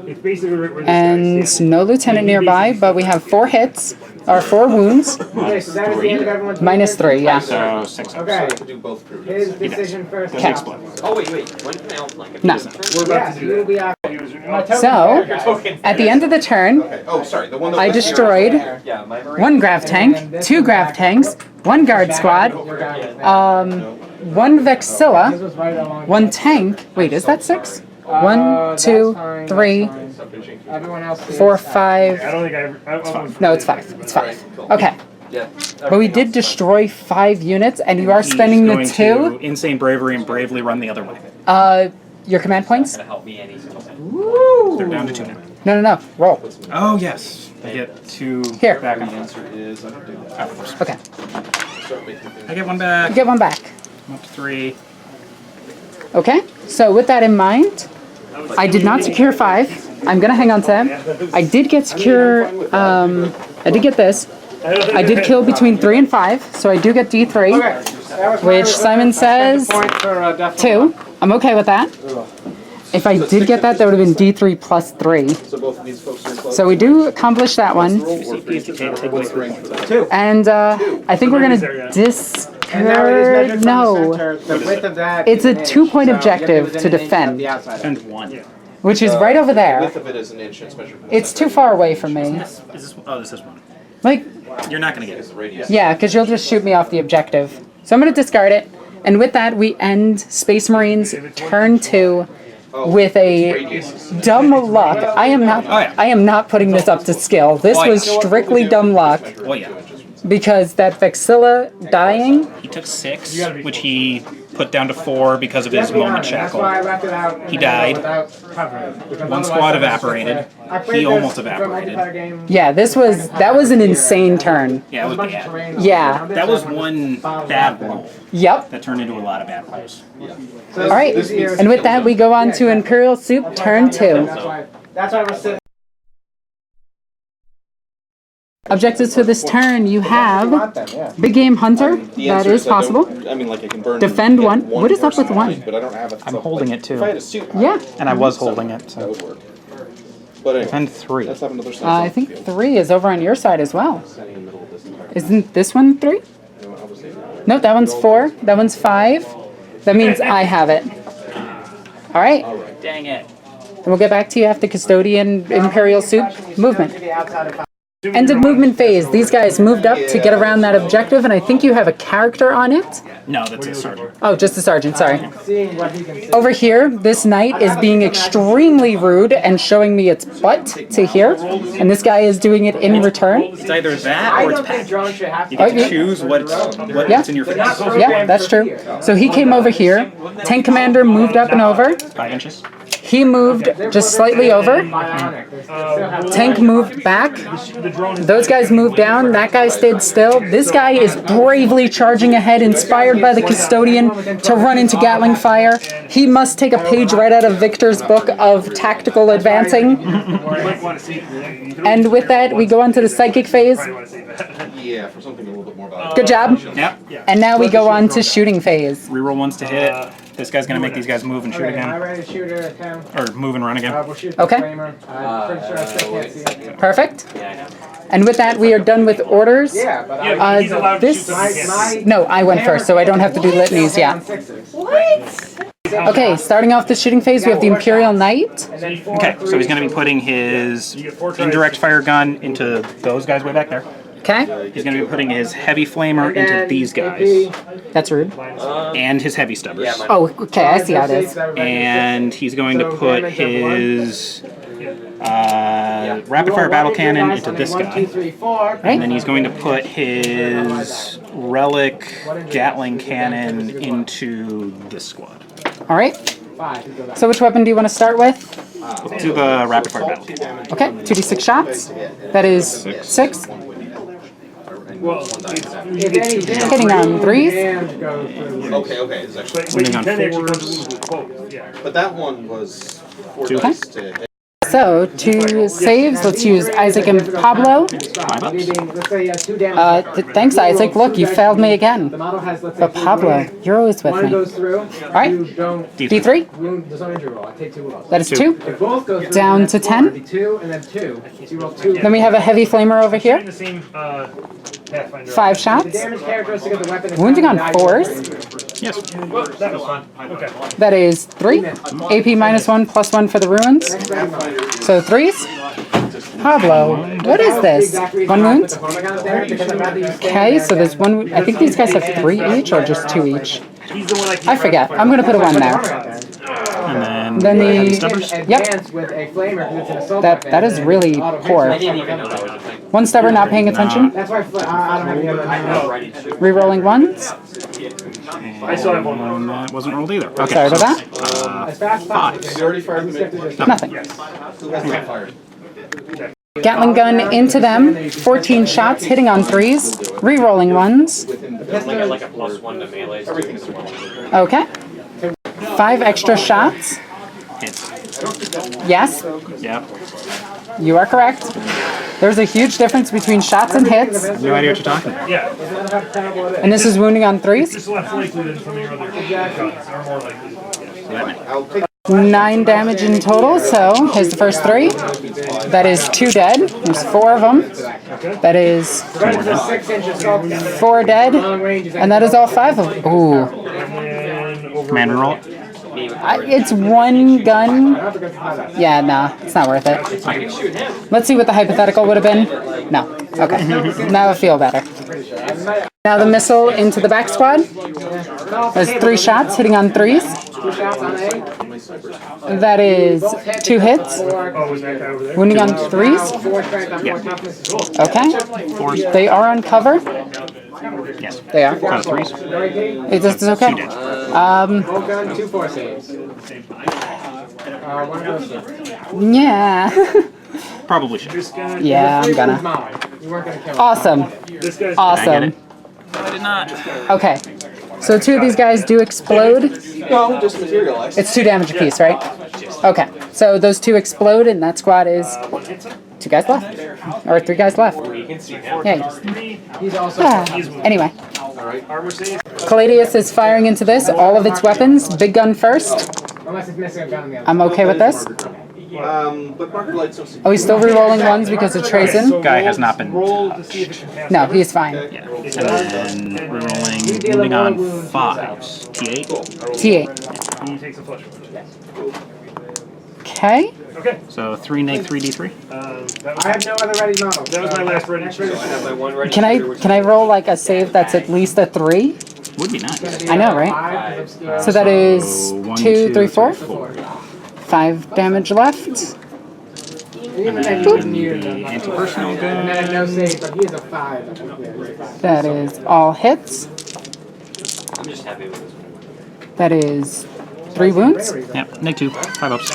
It's basically where this guy And stands. no lieutenant nearby, but we have 4 hits. Or 4 wounds. Okay, so that is the end of everyone's Minus 3, yeah. So 6. Okay. I could do both groups. His decision first. Does he explode? Oh, wait. When can I outflank? No. We're about Yes, to do you will that. be out. My token So, there. at the end of the turn, Okay. Oh, sorry. The one that I was here. destroyed Yeah, my marine. 1 grav tank, 2 grav tanks, 1 guard squad, Your guy was there. 1 This Vexilla, was right along. 1 tank. Wait, is that 6? 1, 2, 3, Everyone else. 4, 5. I don't think I No, it's 5. It's 5. Okay. Yeah. But we did destroy 5 units, and you are He's spending the going 2. to insane bravery and bravely run the other way. Your command points? Gonna help me any. They're down to 2 now. No. Roll. Oh yes, I get 2 Here. back on The answer is I don't do that. Of course. Okay. Start making things. I get 1 back. Get 1 back. I'm up to 3. Okay. So with that in mind, I did not secure 5. I'm gonna hang on to that. I did get secure. I did get this. I did kill between 3 and 5, so I do get D3, Okay. That was which Simon says point for, 2. I'm okay with that. If I did get that, that would have been D3 plus 3. So both of these folks are close. So we do accomplish that one. What's the range for that? And I think we're gonna And now it is measured discard. from No. the center. The width of that It's is a an inch, 2-point so you have to objective be within to an inch of defend. the outside. And 1. Which is right over The there. width of it is an inch. It's measured from the It's center. too far away from me. Is this? Oh, this is 1. Like, You're not gonna get It's it. the radius. yeah, because you'll just shoot me off the objective. So I'm gonna discard it. And with that, we end Space Marines turn 2 with a Radius. dumb luck. I am not. Oh, yeah. I am not putting this up to skill. This Oh, yeah. was strictly dumb luck Oh yeah. because that Vexilla dying. He took 6, which he put down to 4 because of his Let's be moment honest, shackle. That's why I left it out. He died. Without covering. Because 1 otherwise squad I was evaporated. just, I played He this almost for a evaporated. multiplayer game. Yeah, that was an insane turn. Yeah, it was A bunch of bad. terrain Yeah. around it, That so was I wanted 1 to follow bad that. roll Yep. that turned into a lot of bad rolls. So All right. this year- And with that, we go on to Imperial Soup turn 2. That's why we're sitting. Objectives for this turn, you have Yeah. Big Game Hunter. The That answer is I don't- possible. I mean, like I can burn. Defend hit 1. What is up horse with 1? behind, But I don't have it. I'm holding it, too. If I had a suit, Yeah. And I was holding it. that So. would work. But anyway, And 3. let's have another. I think 3 is over on your side as well. Standing in the middle of this entire. Isn't this one 3? No, that one's 4. That one's 5. That means I have it. All right. Dang it. And we'll get back to you after Custodian Imperial Soup movement. To the outside of End of movement phase. These guys moved up to get around that objective, and I think you have a character on it. No, that's a sergeant. Oh, just the sergeant, sorry. seeing what he can see. Over here, this knight is being extremely rude and showing me its butt to here, and this guy is doing it in return. It's either that I or it's don't think packed. drones should have to. You get yeah. to choose what's Yeah. in your face. Yeah, that's true. So he came over here. Tank commander moved up and over. 5 inches. He moved just slightly over. Bionic. They still have Tank moved back. The drone is Those guys moved down. That guy stayed still. This guy is bravely charging ahead, inspired by the Custodian to run into Gatling fire. He must take a page right out of Victor's book of tactical advancing. You might want to see. And with that, we go on to the psychic phase. You want to see that. Yeah, for something a little bit more valuable. Good job. Yep. And now we go on to shooting phase. Reroll 1s to hit. This guy's gonna make these guys move and shoot Okay, am I again. ready to shoot her at 10? Or move and run again. We'll shoot the Okay. flamer. I'm pretty sure I still can't see it. Perfect. And with that, we are done with orders. Yeah, but Yeah, I... he's allowed to shoot this- something he can't see. No, I went first, so I don't have to do litanies yet. Okay, starting off the shooting phase, we have the Imperial Knight. And then 4, Okay, so he's 3, gonna be putting his You get 4 tries. indirect fire gun into those guys way back there. Okay, He's gonna be putting his heavy flamer into then these it'd guys. be- that's rude. And his heavy stubbers. Oh, okay, I see how it is. And he's going to So put damage of 1. his rapid fire battle cannon into this guy. 1, 2, 3, 4. And then he's going to put his relic Gatling cannon into this squad. All right. 5. So which weapon do you want to start with? Let's do the rapid fire battle cannon. Okay, 2d6 shots. That is 6. Well, If anything, Hitting on 3s. damage goes through. Okay, it's actually. but Something you on can actually 4s. come with both. Yeah. But that one was 4 Two. dice to hit. So, to saves, let's use Isaac and Pablo. Let's say 2 damage. Thanks, Isaac. Look, you failed me again. The model has, let's say, But Pablo, you're always with one me. goes through. Alright. You don't. D3. There's no injury roll. I take 2 rolls. That is 2. If both go through, Down then to that's 10. 4. It'd be 2 and then 2. So you roll 2. Then we have a heavy flamer over here. The same Pathfinder. 5 The shots. damage characteristic of the weapon is Wounding on die 4s. Yes. Well, that was fun. Okay. That is 3. AP -1 +1 for the ruins. Next round, model. So 3s. Pablo, what is this? 1 wound? Okay, so there's 1. I think these guys have 3 each or just 2 each. He's the one I forget. I'm gonna put a 1 there. And Then heavy the stubbers. Advance with a flamer because it's an assault that weapon, is and really auto poor. hits. I didn't even know that was a thing. 1 stubber not paying attention. That's why I don't have the other. I know, right? It's just- Rerolling 1s. I still have one more. And that wasn't rolled either. Okay. Sorry about that. As fast as possible. You already fired the mid? Nothing. Who has not fired? Gatling gun into them. 14 shots, hitting on 3s. Rerolling 1s. I get like a +1 to melee. Okay. 5 extra shots. Hits. Yes, Yep. you are correct. There's a huge difference between shots and hits. No idea what you're talking about. Yeah. And this is wounding on 3s. It's less likely than some of your other guns, or more likely. I'll take 9 damage in total, so here's the first 3. That is 2 dead. There's 4 of them. That is 6-inch assault gun. 4 dead. Long range is And that is all 5 of them. Ooh. And over. Command and roll it. It's 1 gun. Yeah, nah, it's not worth it. Let's see what the hypothetical would have been. No. Okay. Now I feel better. Now the missile into the back squad. There's 3 shots, hitting on 3s. 2 shots on A. That is 2 hits. Oh, was that guy over there? Wounding on 3s. 4 strength on 4 toughness. Okay. They are on cover. Yes. They are. Out of 3s. It's okay. Bolt gun, 2 4 saves. 1 goes through. Yeah. Probably should. This guy. Yeah, I'm 3 gonna. wounds Molly. You weren't gonna kill him. Awesome. This guy's. Awesome. I did not. Okay. So 2 of these guys do explode. No, just materialize. It's 2 damage apiece, right? Okay. So those 2 explode, and that squad is 2 guys left. Or 3 guys left. Yeah. He's also. Anyway. Armor save. Caladius is firing into this, all of its weapons. Big gun first. Unless it's missing a gun on the other. I'm okay with this. But marker lights don't seem. Oh, he's still re-rolling 1s because of Trazen? Guy has not been Roll to see if it can pass. No, he's fine. Yeah. And then rerolling, wounding on 5s. T8. T8. He takes a flush wound. Okay. Okay. So 3 neg 3d3. That was, I have no other ready models. that was my last ready. So I have my one ready. Can I roll like a save that's at least a 3? Would be nice. I know, right? So that is 2, 3, 4. 5 damage left. Even then, Boop. you The can anti-personnel And gun. then no save, but he is a 5. That is all hits. I'm just happy with this one. That is 3 wounds. Yep. Neg 2. 5 ups.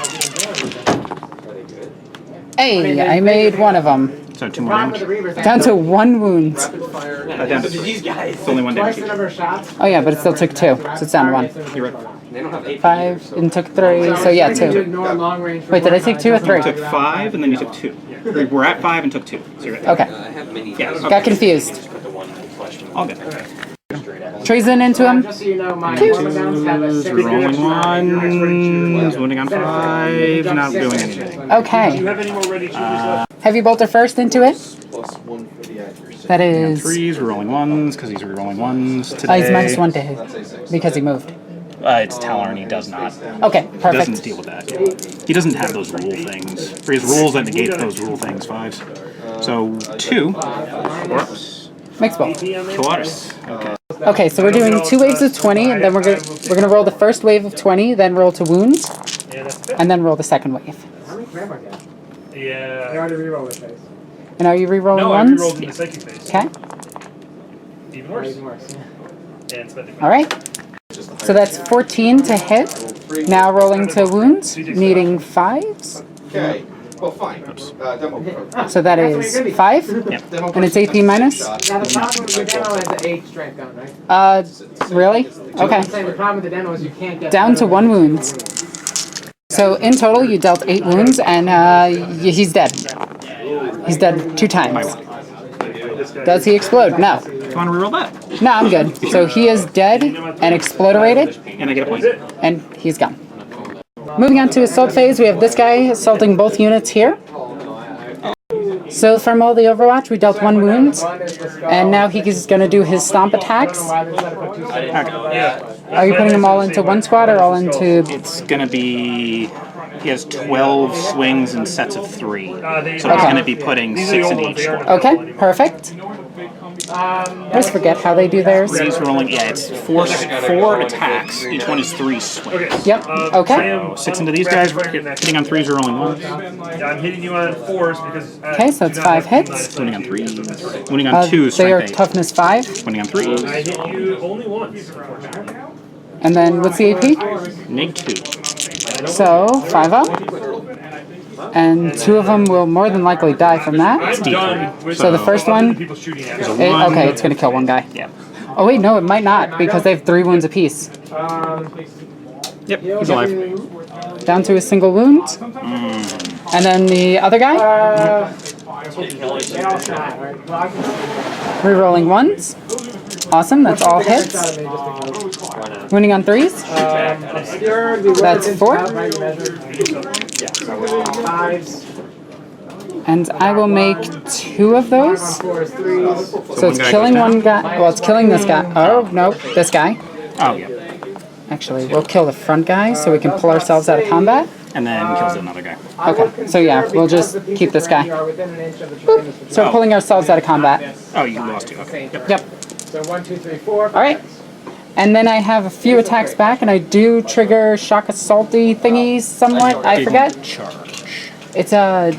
Hey, I made 1 of them. So 2 more damage. Down to 1 wound. Down to 3. These guys. It's only 1 Twice the damage. number of shots. Oh yeah, but it still took 2, so it's down to 1. You're right. They don't have 8. 5 and took 3, so yeah, 2. Wait, did I take 2 or 3? You took 5 and then you took 2. We're at 5 and took 2. So you're right. Okay, I have many. Yeah. got confused. Put the one flush wound. All good. Treason into him. Just so you know, my Hormigons have a 6 Rolling 1s, wounding on 5s, not doing anything. Do you Okay, have any more ready shooters left? heavy bolter first into it. Plus 1 for the accuracy. That On is. 3s, we're rolling 1s because he's rerolling 1s today. Oh, he's -1 to hit because he moved. It's Talar and he does not. Okay, He doesn't perfect. deal with that. He doesn't have those rule things. For his rules that negate those rule things, 5s. So 2. Orks. Mixed bolt. Kilaris. Okay. Okay, so we're doing 2 waves of 20, and then we're gonna roll the first wave of 20, then roll to wounds, Yeah, that's it. and then roll the second wave. How many grandma get? I Yeah. already rerolled this face. And are you re-rolling No, I ones? rerolled in the psychic phase. Okay. Even worse. Even worse. And spending. All right. So that's 14 to hit. Now rolling to wounds, needing 5s. Okay. Well, fine. Demo. So that is 5, Demo and it's AP minus. Now the problem with the demo is the 8 strength gun, right? Really? I'm Okay. saying the problem with the demo is you can't get Down to 1 wound. So in total, you dealt 8 wounds, and he's dead. He's dead 2 times. Does he explode? No. Do you want to reroll that? No, I'm good. So he is dead and exploderated, And I get a point. and he's gone. Moving on to assault phase, we have this guy assaulting both units here. So from all the Overwatch, we dealt 1 wound, and now he's going to do his stomp attacks. Are you putting them all into one squad or all into... It's going to be... He has 12 swings in sets of 3. So he's going to be putting 6 in each squad. Okay, perfect. I always forget how they do theirs. He's rolling, yeah, it's 4 attacks. Each one is 3 swings. Yep, okay. So 6 into these guys, hitting on 3s or rolling 1s. Yeah, I'm hitting you on 4s because. Okay, so it's 5 hits. Winning on 3s. Winning on 2s, They are strength 8. toughness 5. Winning on I 3s. hit you only once, unfortunately. And then what's the AP? Neg 2. So 5 up. And 2 of them will more than likely die from that. I'm done with So the first one, people shooting at There's me. a 1. okay, it's going to kill 1 guy. Yeah. Oh wait, no, it might not, because they have 3 wounds apiece. Yep, he's alive. Down to a single wound. And then the other guy, re-rolling 1s. Awesome, that's all hits. Winning on 3s. That's 4. And I will make 2 of those. So it's killing 1 guy. Well, it's killing this guy. Oh, no, this guy. Oh, yeah. Actually, we'll kill the front guy so we can pull ourselves out of combat. And then kills another guy. Okay, so yeah, we'll just keep this guy. Boop. So we're pulling ourselves out of combat. Oh, you lost 2. Okay. Yep. Yep. So 1, 2, 3, 4. All right. And then I have a few attacks back, and I do trigger shock assaulty thingies somewhat. I forget. Charge. It's a...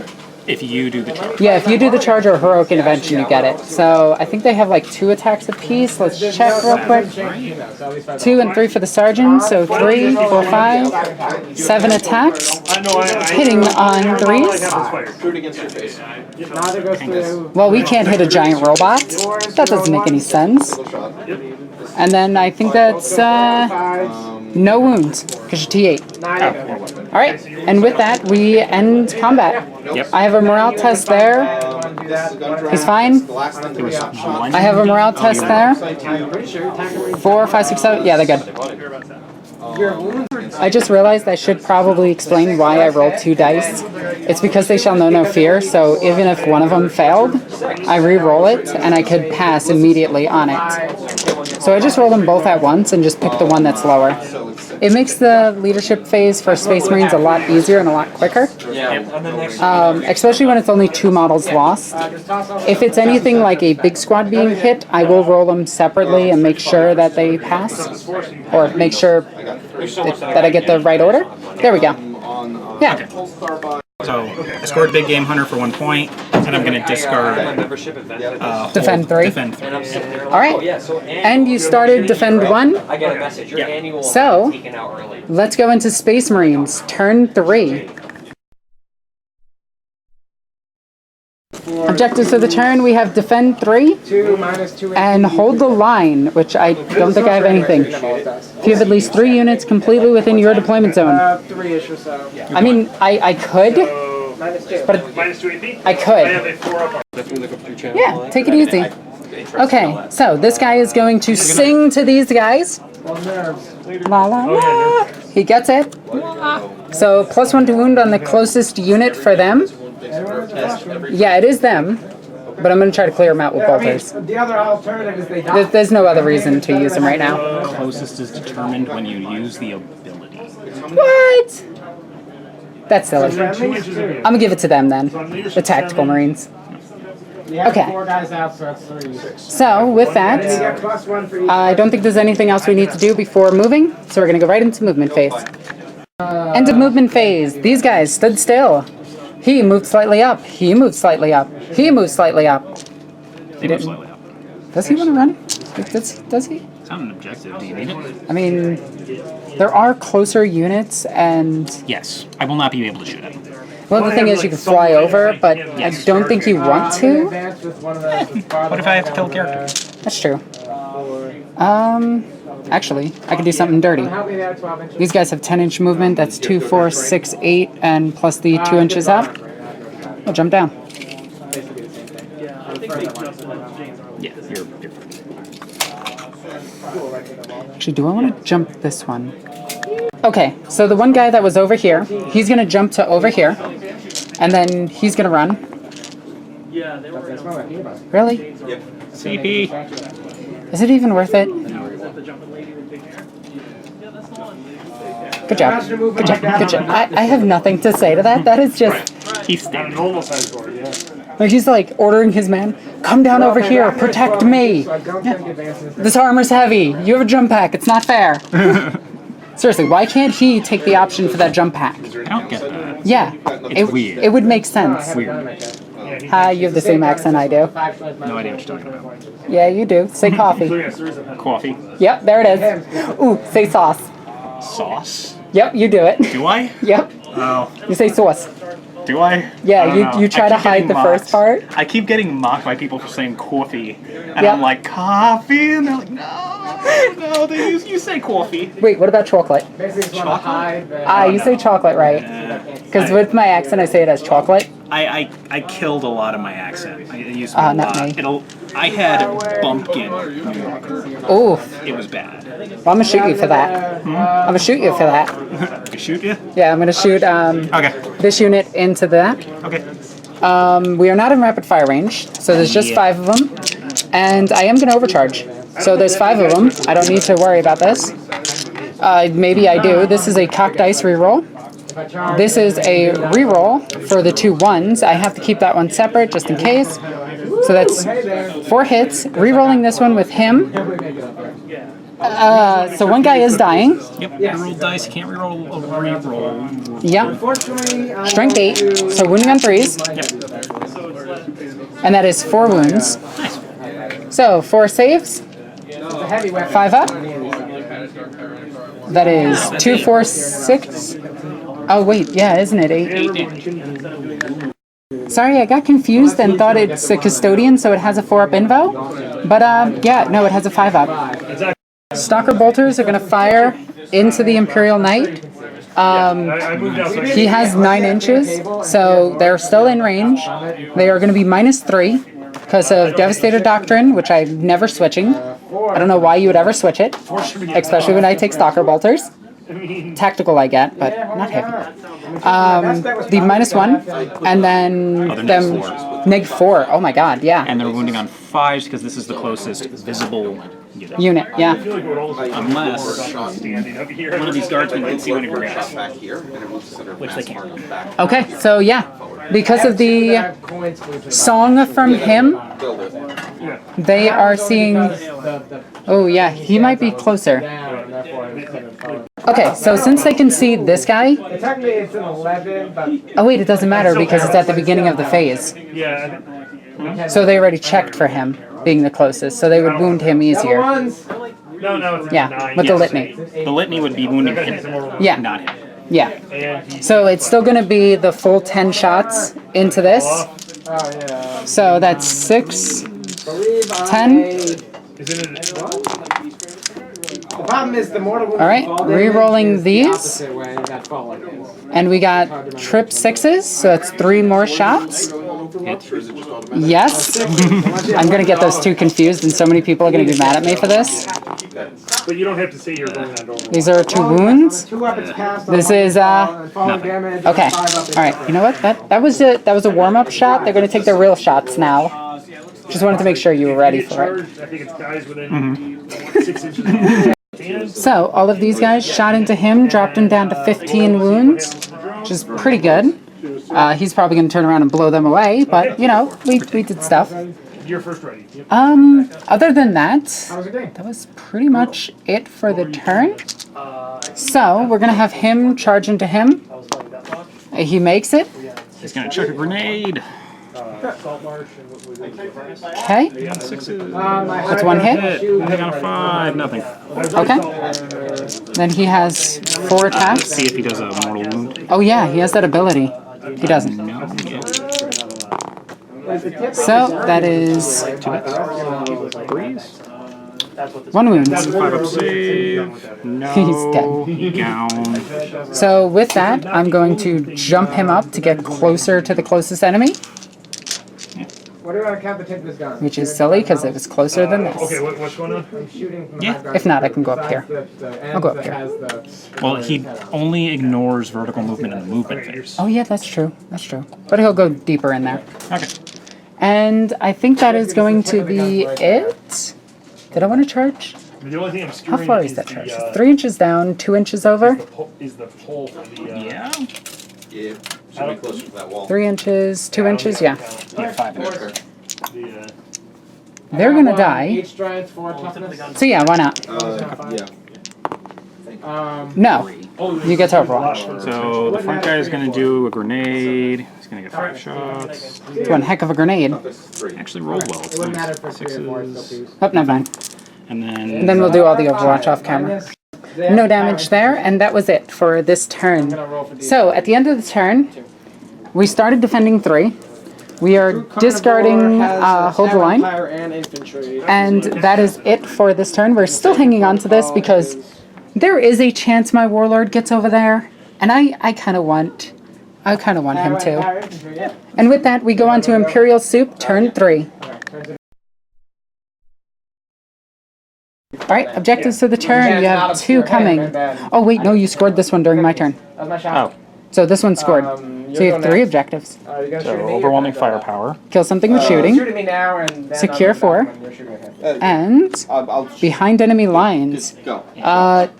If you do the charge. Yeah, if you do the charge or heroic intervention, you get it. So I think they have like 2 attacks apiece. Let's check real quick. 2 and 3 for the sergeant. So 3, 4, 5, 7 attacks. Hitting on 3s. Shoot against your face. Neither goes through. Well, we can't hit a giant robot. That doesn't make any sense. Single shot. And then I think that's no wounds because you're T8. All right, and with that we end combat. Yep. I have a morale test there. He's fine. The last thing It was 1. I have a morale test there. I'm pretty sure attacker 4, 5, 6, 7. Yeah, they're good. I just realized I should probably explain why I rolled 2 dice. It's because they shall know no fear, so even if one of them failed, I re-roll it, and I could pass immediately on it. So I just roll them both at once and just pick the one that's lower. It makes the leadership phase for Space Marines a lot easier and a lot quicker, especially when it's only 2 models lost. If it's anything like a big squad being hit, I will roll them separately and make sure that they pass, or make sure that I get the right order. There we go. Yeah. So I scored Big Game Hunter for 1 point, and I'm going to discard Defend 3. Defend 3. All right. And you started Defend 1. I get a message. Your annual So, taken out early. let's go into Space Marines. Turn 3. Objectives of the turn, we have Defend 3 2 minus 2 and Hold the Line, which I don't think I have anything. If you have at least 3 units completely within your deployment zone. 3-ish or so. I mean, I could, Minus 2. but Minus 2 AP? I I have could. a 4 up. Yeah, take it easy. Okay, so this guy is going to sing to these guys. Well, nerves. La la la. He gets it. So +1 to wound on the closest unit for them. Yeah, it is them, but I'm going to try to clear them out with bolters. The other alternative is they die. There's no other reason to use them right now. Closest is determined when you use the ability. What? That's silly. I'm going to give it to them then. The Tactical Marines. You have Okay. 4 guys out, so that's 3. So, with You that, get +1 for each. I don't think there's anything else we need to do before moving, so we're going to go right into movement phase. End of movement phase. These guys stood still. He moved slightly up. He moved slightly up. He moved slightly up. They move slightly up. Does he want to run? Does he? It's not an objective. Do you need it? I mean, there are closer units, and Yes. I will not be able to shoot it. well, the thing is, you can fly over, but I don't think you want to. Advance with one of the What if I have to kill a character? That's true. actually, I could do something dirty. Help me there, 12 inches. These guys have 10-inch movement. That's 2, 4, 6, 8, and plus the 2 inches up. We'll jump down. Basically the same thing. Yeah, you're Actually, do I want to jump this one? Okay, so the one guy that was over here, he's going to jump to over here, and then he's going to run. That's what I think about it. Really? CP. Is it even worth it? Good job. Good job. Good job. I have nothing to say to that. That is just... He's On a standing. normal size board, yeah. Like he's like ordering his men, come down over here, protect me. So I don't think advances. This armor's heavy. You have a jump pack. It's not fair. Seriously, why can't he take the option for that jump pack? I don't get that. Yeah, weird. it would make sense. Hi, you have the same accent I do. No idea what you're talking about. Yeah, you do. Say coffee. Yes, there is a Coffee. Yep, there it is. Ooh, say sauce. Sauce. Yep, you do it. Do I? Yep, Oh. you say sauce. Do I? Yeah, I don't know. you try I to keep hide getting the first part. I keep getting mocked by people for saying coffee. And Yep. I'm like, coffee? And they're like, no, you say coffee. Wait, what about chocolate? Basically, just want to hide the... Ah, you say chocolate, right? Because with my accent, I say it as chocolate. I killed a lot of my accent. I used to be a not lot. me. I had bumpkin New Yorker. Ooh, It was bad. well, I'm gonna shoot you for that. I'm gonna shoot you for that. I shoot you? Yeah, I'm gonna shoot Okay. this unit into that. Okay. We are not in rapid fire range, so there's just Yeah. 5 of them. And I am gonna overcharge. So there's 5 of them. I don't need to worry about this. Maybe I do. This is a cocked dice reroll. This is a reroll for the 2 1s. I have to keep that one separate just in case. So that's 4 hits. Rerolling this one with him. So one guy is dying. Yep. You roll dice. You can't reroll a reroll. Yep. Unfortunately, I Strength want 8. to- So wounding on 3s. And that is 4 wounds. So 4 saves. It's a heavy weapon. 5 up. That is 2, 4, 6. Oh wait, yeah, isn't it 8? Sorry, I got confused and thought it's a custodian, so it has a 4-up invo. But yeah, no, it has a 5-up. Stalker bolters are going to fire into the Imperial Knight. I moved out. So I He has 9 inches, so they're still in range. They are going to be -3 because of Devastator Doctrine, which I'm never switching. I don't know why you would ever switch it, especially when I take Stalker bolters. Tactical I get, but not heavy. The -1, and then Oh, they're them -4. Oh my god, yeah. And they're wounding on 5s because this is the closest visible unit. Unit, yeah. Unless standing up here. one of these guardsmen can see one of your guys. Back here, and it moves center Which they can't. Okay, so yeah, because of the Coins, please. song from him, build it. they are seeing. Oh yeah, he might be closer. Down, therefore, instead of- Okay, so since they can see this guy, Technically, it's an 11, but oh wait, it doesn't matter because it's at the beginning of the phase. Yeah. So they already checked for him being the closest, so they would wound him double easier. ones. No, it's Yeah, 9. with the Yes. litany. The litany would be wounding him, Yeah, not him. yeah. And he, So it's still going to be the full 10 shots into this. Oh, yeah. So that's 6. Believe I- 10. isn't it? The problem is the mortal wound. All right, fall damage re-rolling is the these. opposite way that fall like this. And we got trip 6s, so that's 3 more shots. Yes. I'm going to get those 2 confused, and so many people are going to be mad at me for this. But you don't have to say you're going on normal. These are 2 wounds. 2 weapons cast. This on is, and falling nothing. damage, Okay. 5 up All right. You know what? That was a warm-up shot. They're going to take their real shots now. Just wanted to make sure you were ready Get for it. charged, I think it's guys within 6 inches. So all of these guys shot into him, dropped him down to 15 wounds, which is pretty good. He's probably going to turn around and blow them away, but you know, we did stuff. You're first ready. Yep. Other than that, How was your day? that was pretty much it for the turn. So we're going to have him charge into him. He makes it. He's gonna chuck a grenade. Okay. 6s. That's 1 hit. Wounding on a 5, nothing. Okay. Then he has 4 attacks. See if he does a mortal wound. Oh yeah, he has that ability. He doesn't. No. Yeah. So that is 2 hits. 3s. 1 wound. 5 up save. No. He's dead. Down. So with that, I'm going to jump him up to get closer to the closest enemy, What do you want to count the tip of his gun? which is silly because it was closer than Okay, this. what's going on? I'm shooting from Yeah. my gun. If not, I can go up here. I'll go up here. Well, he only ignores vertical movement in the movement phase. Oh yeah, that's true. That's true. But he'll go deeper in there. Okay. And I think that is going to be it. Did I want to charge? The only thing I'm How skewing far is that the, charge? 3 inches down, 2 inches over. Is the pole for the Yeah. Yeah, should be closer to that wall. 3 inches, 2 inches, yeah. Yeah, 5 inches. the They're gonna die. Each strength, 4 toughness. So yeah, why not? Yeah. No. You get to overwatch. So the front guy is going to do a grenade. He's going to get 5 shots. It's one heck of a grenade. Actually rolled well. It wouldn't matter for 3 or 4 still Sixes. twos. Oh, never mind. And And then we'll do all the overwatch off camera. No damage there, and that was it for this turn. So at the end of the turn, we started defending 3. We are discarding Hold the Line. And that is it for this turn. We're still hanging on to this because there is a chance my warlord gets over there, and I kind of want him to. And with that, we go on to Imperial Soup, turn 3. All right, objectives for the turn. You have 2 coming. Oh wait, no, you scored this one during my turn. That's my shot. Oh, So this one scored. So you have 3 objectives. You're gonna so shoot at me, overwhelming you're gonna firepower. Kill something with shoot shooting. at me now and then Secure I'll come 4. back when you're shooting at him. And I'll behind enemy lines. go.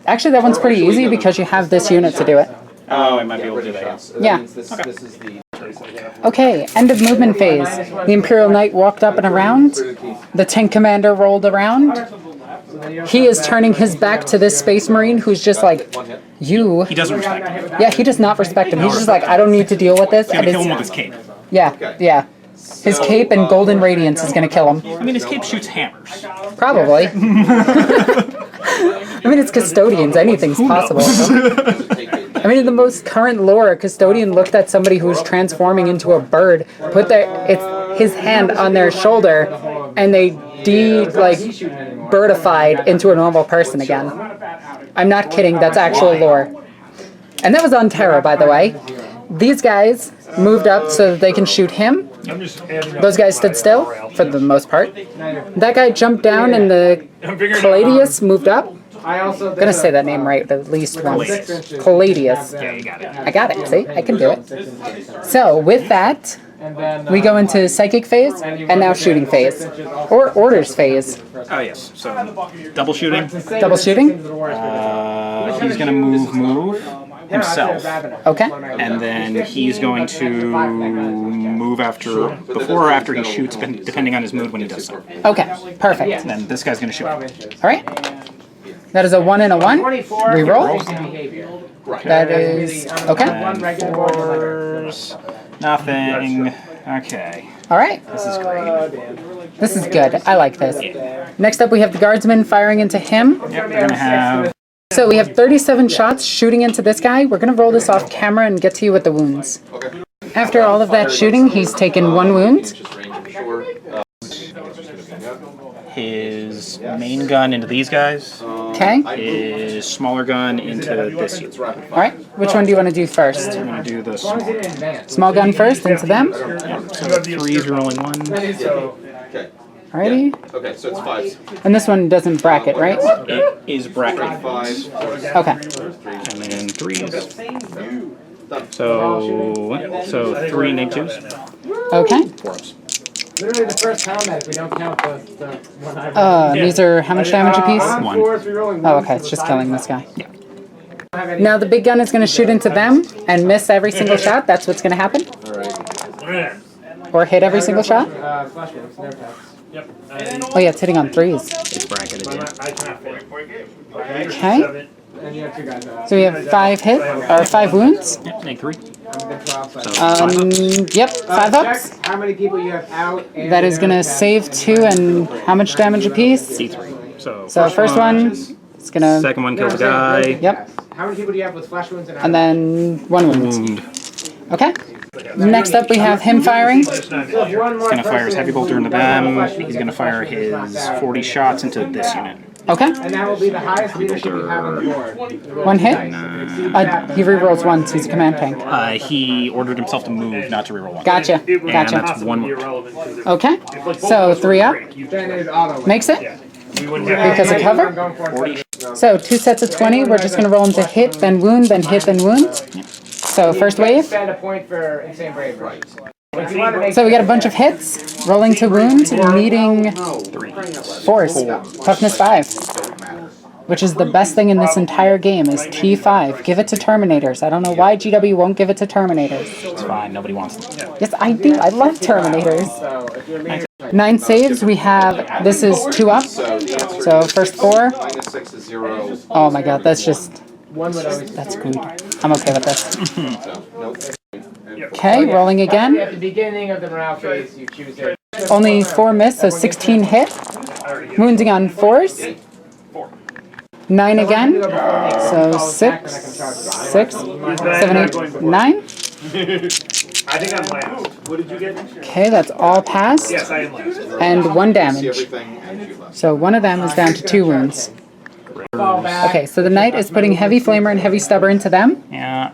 Actually, that one's pretty easy because you have this unit to do it. Oh, I might be able to do that. Yeah. This is the Okay, end of movement phase. The Imperial Knight walked up and around. The tank commander rolled around. He is turning his back to this Space Marine who's just like, you. He doesn't respect him. Yeah, he does not respect him. He's just like, I don't need to deal with this. He's And going to kill him it's, with his cape. yeah. His cape and golden radiance is going to kill him. I mean, his cape shoots hammers. Probably. I mean, it's Custodians. Anything's possible. I mean, in the most current lore, a Custodian looked at somebody who's transforming into a bird, put his hand on their shoulder, and they birdified into a normal person again. I'm not kidding. That's actual lore. And that was on Terra, by the way. These guys moved up so that they can shoot him. I'm just adding up Those guys stood still, for the most part. That guy jumped down, and the Palladius moved up. I'm gonna say that name right at least once. Palladius. Yeah, you got it. I got it. See, I can do it. So with that, we go into psychic phase and now shooting phase, or orders phase. Oh, yes. So double shooting. Double shooting. He's going to move himself. Okay. And then he's going to move before or after he shoots, depending on his mood when he does so. Okay. Perfect. And then this guy's going to shoot him. All right. That is a 1 and a 1. Reroll. That is okay. And 4s, nothing. Okay. All right. This is great. This is good. I like this. Next up, we have the guardsman firing into him. Yep, we're going to have... So we have 37 shots shooting into this guy. We're going to roll this off camera and get to you with the wounds. After all of that shooting, he's taken 1 wound. His main gun into these guys. Okay. His smaller gun into this unit. All right. Which one do you want to do first? I'm going to do the small gun. Small gun first into them. So 3s rolling 1. Okay. Alrighty. Okay, so it's 5s. And this one doesn't bracket, right? It is bracketed. 5. Okay. And then 3s. So 3 neg-2s. Okay. 4-ups. Literally the first combat if we don't count the one I These are how much damage apiece? 1. Oh, okay. It's just killing this guy. Yeah. Now the big gun is going to shoot into them and miss every single shot. That's what's going to happen. Or hit every single shot. Yep. Oh yeah, it's hitting on 3s. It's bracketed, yeah. Okay. So we have 5 wounds. Yep, neg-3. Yep, 5 ups. How many people you have out? That is going to save 2 and how much damage apiece? D3. So First one, it's going to... second one kills a guy. Yep. How many people do you have with flesh wounds And then 1 wound. Wound. Okay. Next up, we have him firing. He's gonna fire his heavy bolter into them. He's gonna fire his 40 shots into this unit. Okay. And that will be the highest leadership you have on the board. One hit. He rerolls once. He's a command tank. He ordered himself to move, not to reroll one. Gotcha. And Gotcha. that's one wound. Okay. So 3 up. Then it auto Makes it. Because of cover. So 2 sets of 20. We're just gonna roll into hit, then wound, then hit, then wound. So first wave. Spend a point for insane bravery. So we got a bunch of hits. Rolling to wound, needing force. Toughness 5. Which is the best thing in this entire game is T5. Give it to Terminators. I don't know why GW won't give it to Terminators. It's fine, nobody wants them. Yes, I do. I love Terminators. 9 saves. We have, this is 2 up. So first 4. -6 is 0. Oh my god, that's just, that's good. I'm okay with this. Okay, rolling again. At the beginning of the morale phase, you choose it. Only 4 miss, so 16 hit. Wounding on 4s. 9 again. So 6, 6, 7, 8, 9. I think I'm last. What did you get? Okay, that's all passed. Yes, I am last. And 1 damage. Everything and you left. So one of them is down to 2 wounds. Okay, so the knight is putting heavy flamer and heavy stubber into them. Yeah.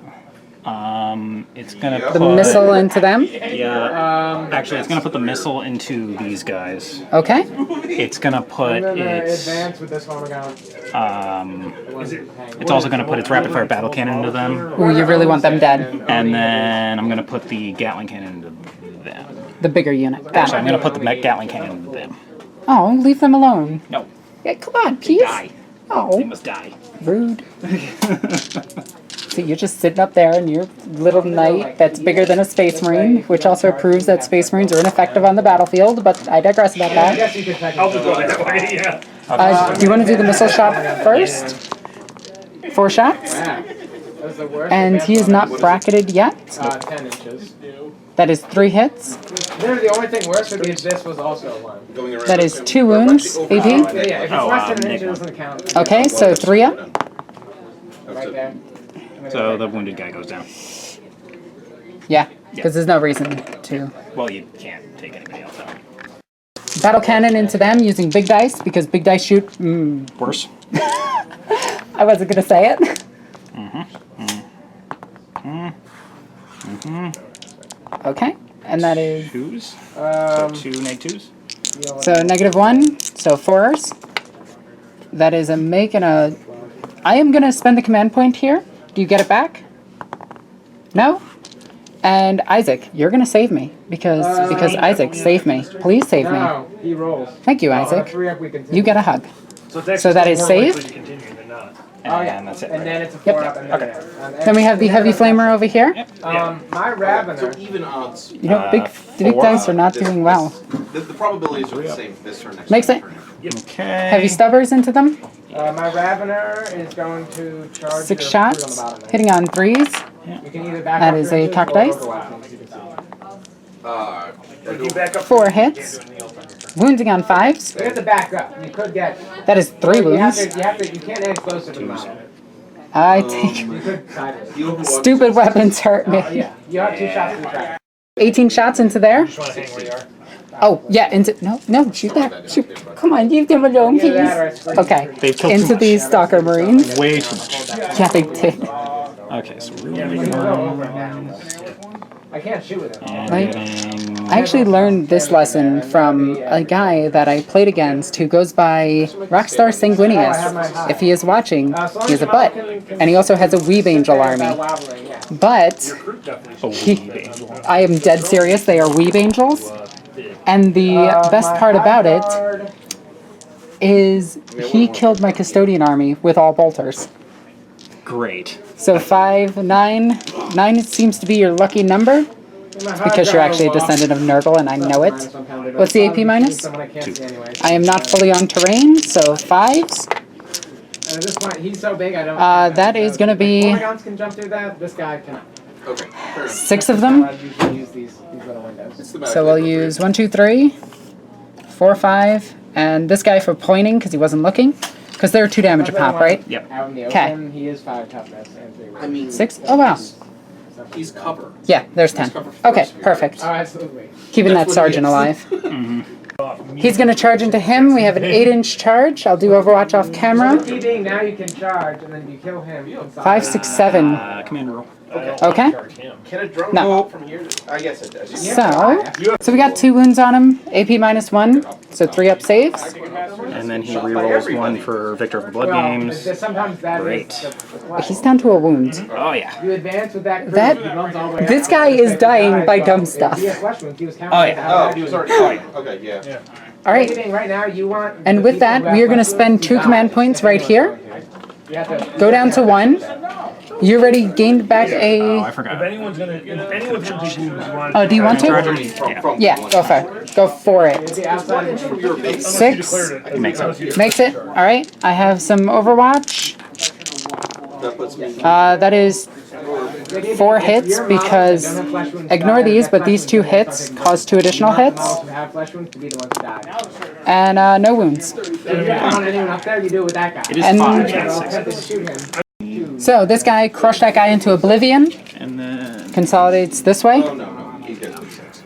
It's gonna The put missile into them. Yeah. Actually, it's gonna put the missile into these guys. Okay. It's gonna put its. Advance with this one. It's also gonna put its rapid fire battle cannon into them, Ooh, you really want them dead. and then I'm gonna put the Gatling cannon into them. The bigger unit. So Got I'm it. gonna put the Gatling cannon into them. Oh, leave them alone. No, Yeah, come on, please. die. They Oh, must die. rude. So you're just sitting up there in your little knight that's bigger than a space marine, which also proves that space marines are ineffective on the battlefield, but I digress about I that. guess you could I'll just go that way, yeah. Do you want to do the missile shot first? 4 shots. That was the worst. And he is not bracketed yet. 10 inches. That is 3 hits. Literally, the only thing worse would be if this was also 1. Going around. That is 2 wounds, AP. Yeah, if it's Oh, less than an inch, it Nick doesn't count. Okay, so 3 up. Right there. So the wounded guy goes down. Yeah, because there's no reason to. Well, you can't take anybody else out. Battle cannon into them using big dice, because big dice shoot. Worse. I wasn't going to say it. Okay, and that is. 2s. So 2 -2s. So -1, so 4s. That is a make and a. I am going to spend the command point here. Do you get it back? No? And Isaac, you're going to save me. Because Isaac, save me. Please save me. No, he rolls. Thank you, Isaac. 3 up, we continue. You get a hug. It's So that is more save? likely to continue than not. Oh, yeah. And that's it. And then it's a Yep. 4 up. And then Then we have the heavy flamer over here. my Ravener. So even odds. You know, big dice are not doing well. The probabilities are the same this turn next Makes turn. it. Okay. Heavy stubbers into them. My Ravener is going to charge 6 your shots. fruit on the bottom there. Hitting on 3s. You can either back That up is your a inches cock or dice. overweapons, you can see. You back up 4 hits. Wounding on 5s. You have to back up. You could get. That is 3 You have wounds. to. You can't add closer to the model. I take. You could side it. The overwatch Stupid weapons hurt me. Yeah, you have 2 shots to the track. 18 shots into there. just want to hang where you are. Oh, yeah, into. No, shoot that. Shoot. Come on, leave them alone, Either that or it's please. free. Okay. They've killed too Into much. these Stalker Marines. Way too much. Yeah, they did. Okay, so we're You really can go over and down. I can't shoot with him. and Like- getting I actually learned this lesson from a guy that I played against who goes by Rockstar Sanguinius. If he is watching, he has a butt. And he also has a Weeb Angel army. Wobbling, yeah. But I am dead serious, they are Weeb Angels. And the best part about it is he killed my Custodian army with all bolters. great. So 5, 9. 9 seems to be your lucky number. Because you're actually a descendant of Nurgle and I know it. What's the AP minus? I am not fully on terrain, so 5s. And at this point, he's so big, I don't. That is going to be Polygons can jump through that. This guy cannot. Okay, fair enough. 6 of them. I usually use these little windows. It's the magic So we'll of use 1, 2, 3, 4, 5, and this guy for pointing because he wasn't looking. Because they're 2 damage a pop, right? Yep. Out in the Okay. open, he is 5 toughness and 3 I mean, 6? Oh wow. So He's cover. Yeah, there's 10. Okay, perfect. Oh, absolutely. Keeping that That's what he sergeant is. alive. He's going to charge into him. We have an 8-inch charge. I'll do Overwatch off camera. Key being now you can charge, and then you kill him. 5, 6, 7. Command roll. Okay. Can a drone No. go up from here? I guess it does. So we got 2 wounds on him. AP -1. So 3 up saves. And then he rerolls 1 for Victor of the Blood Games. Sometimes that Great. He's down to a wound. Oh yeah. You advance with that. That- he runs all the way this out. guy is dying by dumb stuff. He had flesh wounds, he was Oh, yeah. Oh, he was already fighting. Okay, yeah. All right. Right now, you want. And with that, we are going to spend 2 command points right here. You have to. Go down to 1. You already gained back Oh, a... I If forgot. anyone's gonna take wounds, you want. Oh, do you want to? Yeah. Yeah, go for it. Go for it. The outside of From your base. 6. Makes sense. Makes it. All right. I have some Overwatch. That puts me. That is 4 hits because ignore these, but these 2 hits cause 2 additional hits. have flesh wounds to be the ones to die. And no wounds. If you don't want anyone up there, you do it with that guy. It is And- 5, They're not all 6. tempted to shoot him. So this guy crushed that guy into oblivion. And then Consolidates this way. Oh, no. He gets me 6.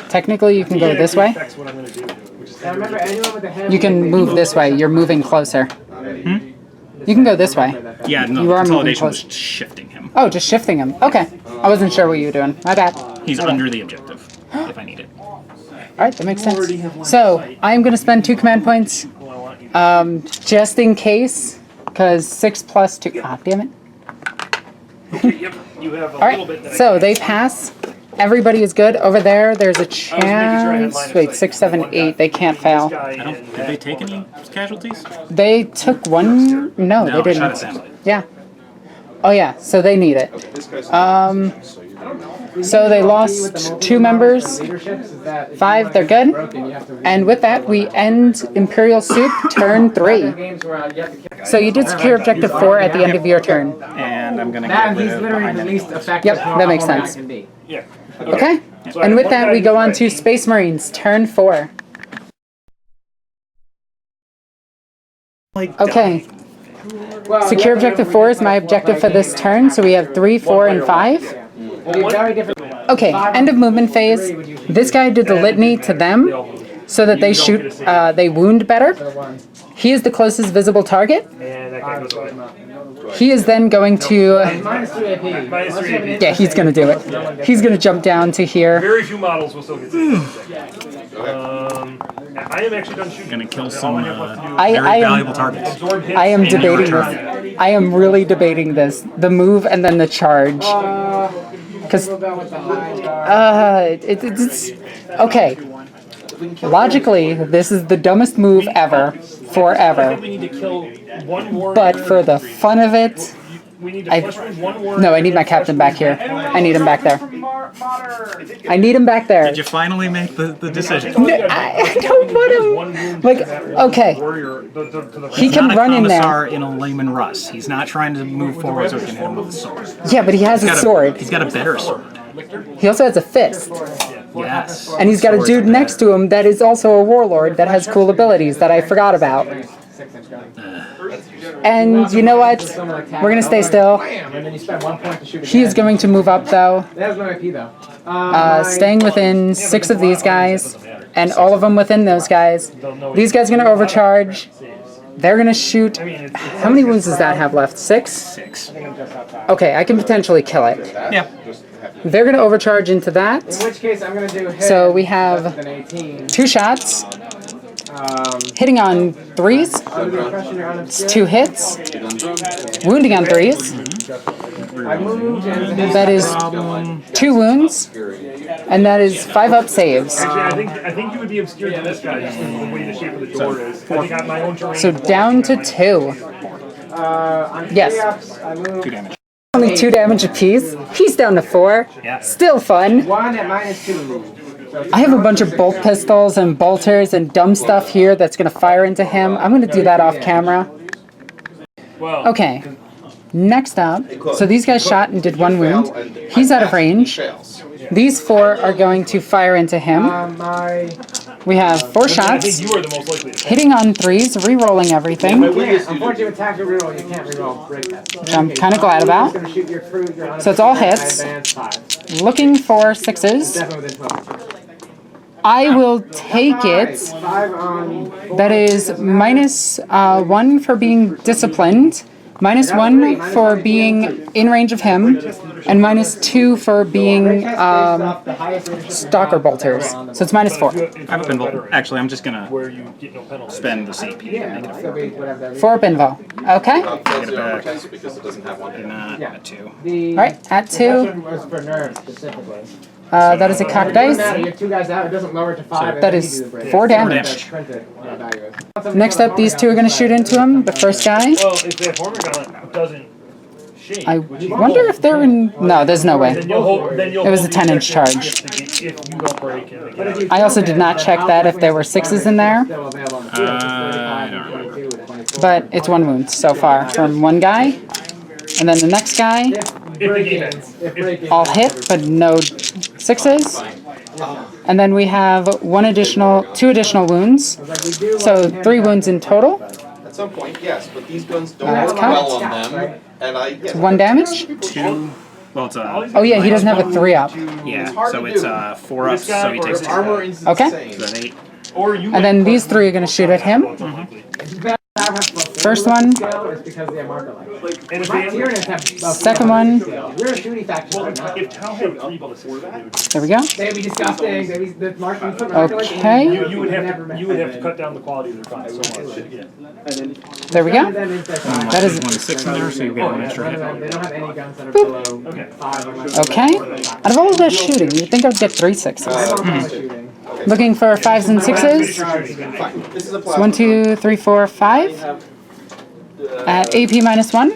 Technically, you can go this way. That's what I'm gonna do. Which is Now remember, anyone with a hand. You can move this way. You're moving closer. You can go this way. yeah, no, You are moving consolidation was close. shifting him. Oh, just shifting him. Okay. I wasn't sure what you were doing. My bad. He's under the objective if I need it. All right, that makes sense. So I'm going to spend 2 command points, just in case, because 6 plus 2. Ah, damn it. Yep, you have a All little bit right. that So they pass. Everybody is good over there. There's a making sure I had line chance. of Wait, sight. 6, 7, 8. They can't this fail. guy I don't. and Did they take any casualties? They took 1. No, No, they I shot didn't. at them. Yeah. Oh yeah. So they need it. This guy's. So you don't know. So they lost 2 members. 5. They're good. And with that, we end Imperial Soup turn 3. So you did secure objective 4 at the end of your turn. And I'm gonna That get he's rid of literally behind the enemy. least effective. Yep, that makes sense. Can be. yeah. Okay. So I And have with one that, guy we go who's on ready. to Space Marines turn 4. Okay. Secure objective 4 is my objective for this turn, so we have 3, 4, and 5. Okay, end of movement phase. This guy did the litany to them so that they shoot, they wound better. He is the closest visible target. And that guy goes away. He is then going to, Minus 2 AP. Minus 3 AP. yeah, he's going to do it. He's going to jump down to here. Very few models will still get this. I am actually done shooting. Gonna kill All some I have left to do is I very am- valuable targets. absorb hits I am and debating return. this. I am really debating this. The move and then the charge. Because, it's, okay. Logically, this is the dumbest move ever, I forever. think we need to kill one warrior. But for the fun of it, we need to I- flesh wound one warrior. no, I need my captain back here. I need him back there. I need him back there. Did you finally make the decision? I don't want him. Like, okay, he He's can not a run in there. commissar in a layman Russ. He's not trying to move forward so he can hit him with a sword. Yeah, but he has a He's sword. got a better sword. He also has a fist. Yes. And he's got a Swords dude are next to him that is also a warlord that has cool abilities that I forgot about. And you know what? We're gonna stay still. And then you spend 1 point to shoot. He is going to move up though, There's no AP though. staying within 6 of these guys, and all of them within those guys. These guys are gonna overcharge. They're gonna shoot. How many wounds does that have left? 6? 6. Okay, I can potentially kill it. Yeah. They're gonna overcharge into that. In which case, I'm gonna do hit. So we have less than 18. 2 shots, hitting on 3s. It's 2 hits, wounding on 3s. I moved and That is 2 wounds, and that is 5 up saves. Actually, I think you would be obscured to this guy just from the way the shape of the door is. I got my own terrain. So down to 2. on Yes. 3-ups, I moved 2 damage. Only 2 damage apiece. He's down to 4. Yeah. Still fun. 1 at minus 2. So I have a bunch of bolt pistols and bolters and dumb stuff here that's gonna fire into him. I'm gonna do that off camera. Well, Okay. Next up, so these guys shot and did 1 wound. He's out of range. Fails. These 4 are going to fire into him. my We have 4 I shots, think you are the most likely to hitting on 3s, re-rolling everything, Unfortunately, with tactical reroll, you can't reroll break tests. which I'm kind of glad about. So it's all hits. Looking for 6s. Definitely within 12. I will take it. 5 on. That is -1 for being disciplined, -1 for being in range of him, and -2 for being stalker bolters. So it's -4. I have a pinball. Actually, I'm just gonna where you get no penalty. spend the CP to make it a 4. 4 pinball. Okay. That's the only test because it doesn't have one. Not a 2. Alright, at 2. Was for nerves specifically. That is a cock It doesn't dice. matter, you have 2 guys out, it doesn't lower it to 5. That is 4 damage. Printed value is. Next up, these 2 are going to shoot into him. The first guy. Well, if that Hormigaunt doesn't shake, I wonder if they're in... No, there's no way. then you'll hold. Then you'll It was hold a 10-inch the objective charge. If you don't break and they get out. I also did not check that if there were 6s in there, Still available on I don't 22 with 24. but it's 1 wound so far from one guy. And then the next guy, If the game ends. all hit, but no 6s. And then we have 2 additional wounds. So 3 wounds in total. At some point, yes, but these guns don't That's work count. well on them. And I get 1 damage. 2. Well, it's Oh yeah, he doesn't have a 3 up. yeah. So it's 4 ups. So he takes 2. armor is Okay. insane. So then 8. Or you. And then these 3 are going to shoot at him. First one. Is because they have marker light. And if My they, Tyranids have Second one. We're a shooting faction. well, right now. if Tau had 3 ballists, they would. There we go. They'd be disgusting. They'd be the marker. Put marker lights in, Okay. and You would have never to. met You would have to them. cut down the quality of their font so much. Yeah. There we go. That is their That is 1 6 in there, so you get an extra hit. They don't have any guns that are below Okay. 5 unless okay. Out of all of this shooting, you'd think I'd get 3 6s. shooting. Looking for 5s and 6s. Fine. This is a It's plasma. 1, 2, 3, 4, 5. At AP -1.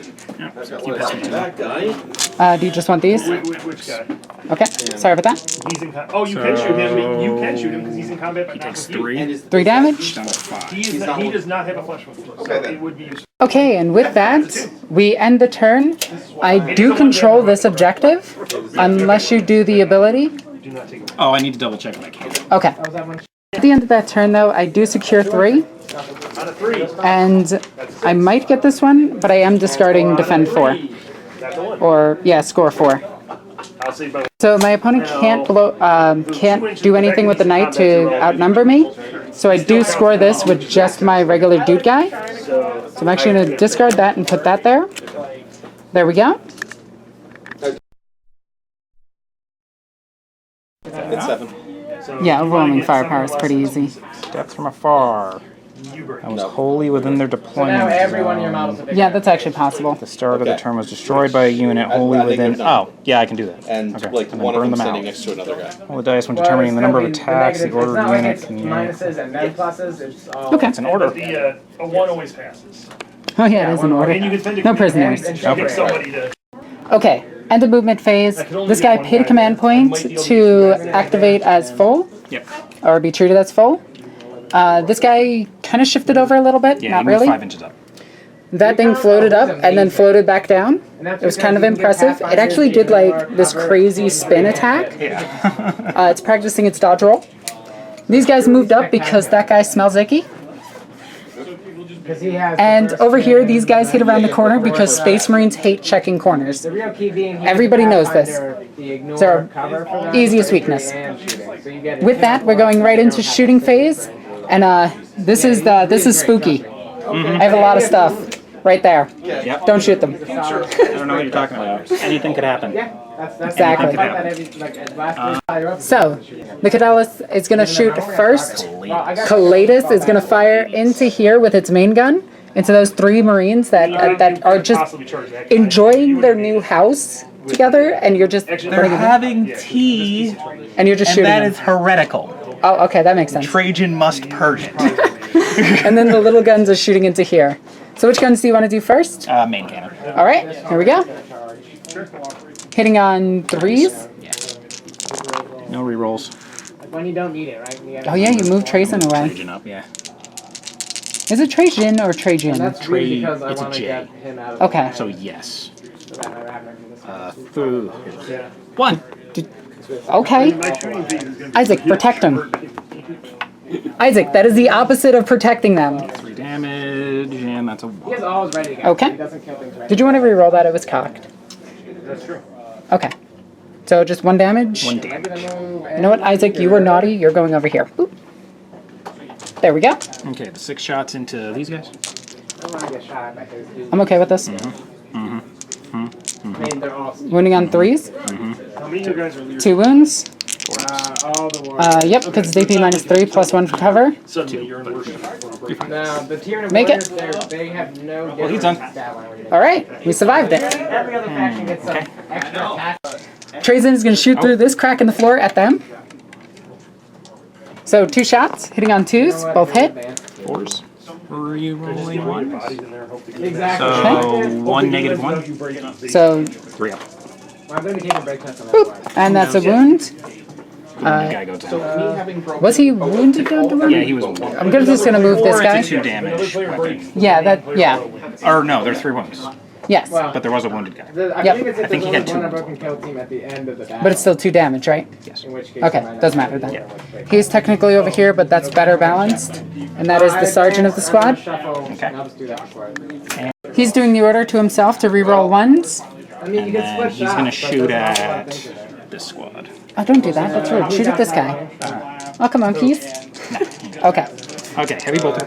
That guy. Do you just want these? Which guy? Okay. Sorry about that. He's in. Oh, you can shoot him. You can shoot him because he's in combat. But He not takes with you. 3. 3 damage. Down to 5. He does not have a flesh wound. So Okay, then. it would be useful. Okay, and with that, we end the turn. I do control this objective, unless you do the ability. Do not take it. Oh, I need to double check if I can. Okay. At the end of that turn, though, I do secure 3, On a 3. and I might get this one, but I am discarding defend 4. That's the one. Or, yeah, score 4. I'll save my. So my opponent can't do anything with the knight to outnumber me. So I do score this with just my regular dude guy. So I'm actually going to discard that and put that there. There we go. It's 7. Yeah, overwhelming firepower is pretty easy. Death from afar. I was wholly within their So deployment now every one of your zone. models are big. Yeah, that's actually possible. The start of the Okay. turn was destroyed by a unit wholly I think within. we've done Oh, yeah, I can do that. And Okay. like And then one of burn them them standing out. next to another guy. Roll the dice when Well, determining the number of it's gonna be attacks the negative. order It's not of like units it's can use. minuses and then pluses. It's all. Okay. It's an order. But the a 1 always passes. Oh yeah, it is in order. And you can spend a No prisoners. And pick somebody to. Okay, end of movement phase. This guy paid a command point to activate as full, Yep. or be treated as full. This guy kind of shifted over a little bit, Yeah, not you move really. 5 inches up. That thing floated up and then floated back down. It was kind of impressive. It actually did like this crazy spin attack. It's practicing its dodge roll. These guys moved up because that guy smells icky. Because he has. And over here, these guys hit around the corner because Space Marines hate checking corners. The real key being he Everybody has the knows this. Pathfinder, the ignore It's our cover for them, easiest weakness. and shooting. So you get With that, we're going right into shooting phase, and this is spooky. I have a lot of stuff right there. Yep. Don't shoot them. I don't know what you're talking about. Anything could happen. Yeah, that's Exactly. I thought that every, like, last So, the Cadelus is going to shoot first. Collatus is going to fire into here with its main gun, into those 3 Marines that are just Possibly charge that. enjoying their new house together, and you're just They're having tea, and you're just and shooting that them. is heretical. Oh, okay, that makes sense. Trajan must purge it. And then the little guns are shooting into here. So which guns do you want to do first? Main cannon. All right, here we go. Hitting on 3s. No rerolls. when you don't need it, right? You gotta- Oh yeah, you moved Trajan away. Trajan up, yeah. Is it Trajan or Trajan? That's really because I It's a want to J. get him out of Okay. So yes. the Ravner for this. Through 1. Okay. Isaac, protect him. Isaac, that is the opposite of protecting them. 3 damage, and that's a He 1. has all his ready to go. Okay. He doesn't kill things right. Did you want to re-roll that? It was cocked. That's true. Okay. So just 1 damage. 1 I'm damage. gonna move. You know what, Isaac? You were naughty. You're going over here. Boop. There we go. Okay, the 6 shots into these guys. I don't want to get shot by his dude. I'm okay with this. I mean, they're all. Wounding on 3s. How many of you guys are leaders? 2 wounds. All the warriors. Yep, because it's DP minus 3 plus 1 for cover. Suddenly you're in worship. No, the Tyranid Make it. warriors, they have no. Well, he's done. Alright, we survived it. Every other faction gets some extra attack. Trazen is going to shoot through this crack in the floor at them. So 2 shots, hitting on 2s, both hit. 4s. Re-rolling 1s. Bodies in there, hope to get Exactly. So 1 negative 1. So, 3 up. Well, I'm going to take a break test on that one. and that's a wound. The guy goes down. Me having broken Was he wounded down to Yeah, him? he was 1. I'm just going to move this Or guy. it's a 2 damage weapon. Yeah, yeah, Or no, they're 3 wounds. yes. But there was a wounded guy. I Yep. think it's if I think there's he had only one 2. unbroken kill team at the end of the battle. But it's still 2 damage, right? Yes. In which case Okay, it might not doesn't be matter then. Yeah. He's technically over here, but that's better balanced. And that is the sergeant of the squad. Okay. I'll just do that before. He's doing the order to himself to reroll 1s. I mean, you And can then split he's going to shots, but shoot there's an awful lot of at things in there. this squad. Oh, don't do that. That's rude. Shoot at this guy. Oh, come on, please. Okay. Okay, heavy bolter.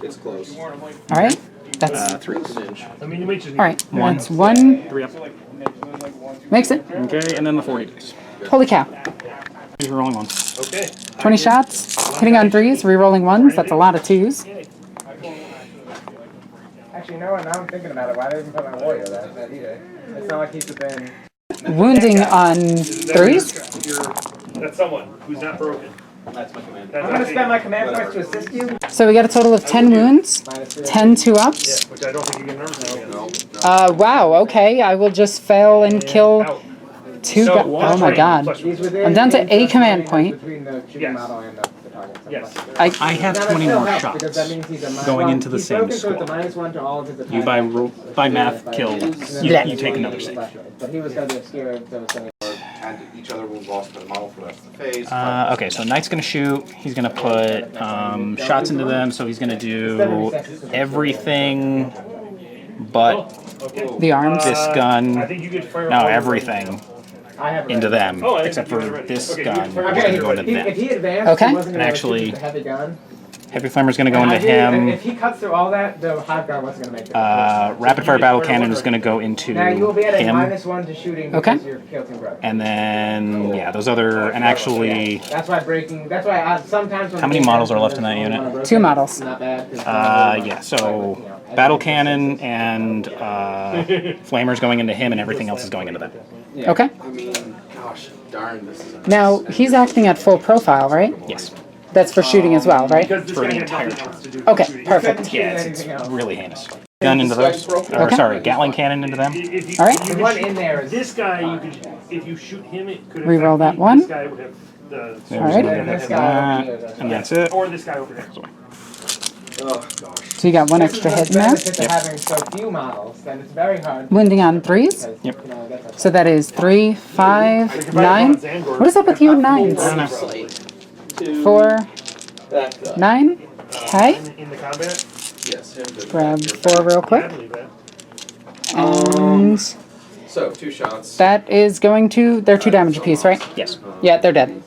It's close. All right. That's 3s. I mean, you might just all right. That's 1. 3 up. Makes it. Okay, and then the 40 dice. Holy cow. He's rolling 1s. Okay. 20 shots, hitting on 3s, re-rolling 1s. That's a lot of 2s. Actually, you know what? Now I'm thinking about it. Why did I even put my warrior that either? It's not like he's been. Wounding on 3s. That's someone who's not broken. That's my command. I'm going to spend my command points to assist you. So we got a total of 10 wounds, Minus 3. 10 2-ups. Which I don't think you get nervous about. Wow, okay. I will just fail and kill Out. 2 So, oh my god. He's within I'm down to 8 a command point. Between the shooting Yes. model and the target. So Yes. plus- I have Now, that 20 still more helps shots. because that means he's a going into the he's same broken, so squad. it's a -1 to all of his You attacks. by math kill. You take another save. But he was going to be obscure. So it's gonna And each other will lost to the model for the rest of the phase. Okay, so Knight's gonna shoot. He's gonna put shots into them, so he's gonna do everything but The arms. this I gun. think you could fire No, all everything I have into them, Oh, I didn't except think for you were ready. this Okay, gun, you which is can fire gonna Okay, go into if them. he advanced, Okay. he wasn't And gonna actually- shoot with the heavy gun. Heavy Flamer's gonna go And into and him. if he cuts through all that, the hot guard wasn't going to make it. Rapid fire battle cannon is gonna go into Now you will be at a him, -1 to shooting Okay. because your kill team broke. and then yeah, those other and actually. That's why breaking. That's why sometimes. When How many models are left in that unit? 2 models. Not bad. 'cause Yeah, so battle cannon and flamers going into him, and everything else is going into them. Okay. I mean, gosh darn, this is a Now, he's acting at full profile, right? Yes. That's for shooting as well, right? Because this For guy the had entire nothing else to do. Okay, Shooting. perfect. Yeah, it's really heinous. Gun into those. Or Okay. sorry, Gatling cannon into them. If you, All right. you The could one shoot in there is. this guy, you could, if you shoot him, it could Reroll affect that me. one. This guy would have the There's All right. one And this of guy that, over here, and that's it. or this guy over here. oh gosh. So you got 1 This is extra the hit in there. benefit of having so few models, then it's very hard. Wounding on 3s. Because, Yep. you know, that's a- So that is 3, 5, 9. What is up with you and 9s? 4, That guy. 9. Okay. In the combat, Yes, him. too. Grab 4 real quick. I believe that. And So 2 shots. that is going to. They're 2 damage apiece, right? Yes. Yeah, they're dead.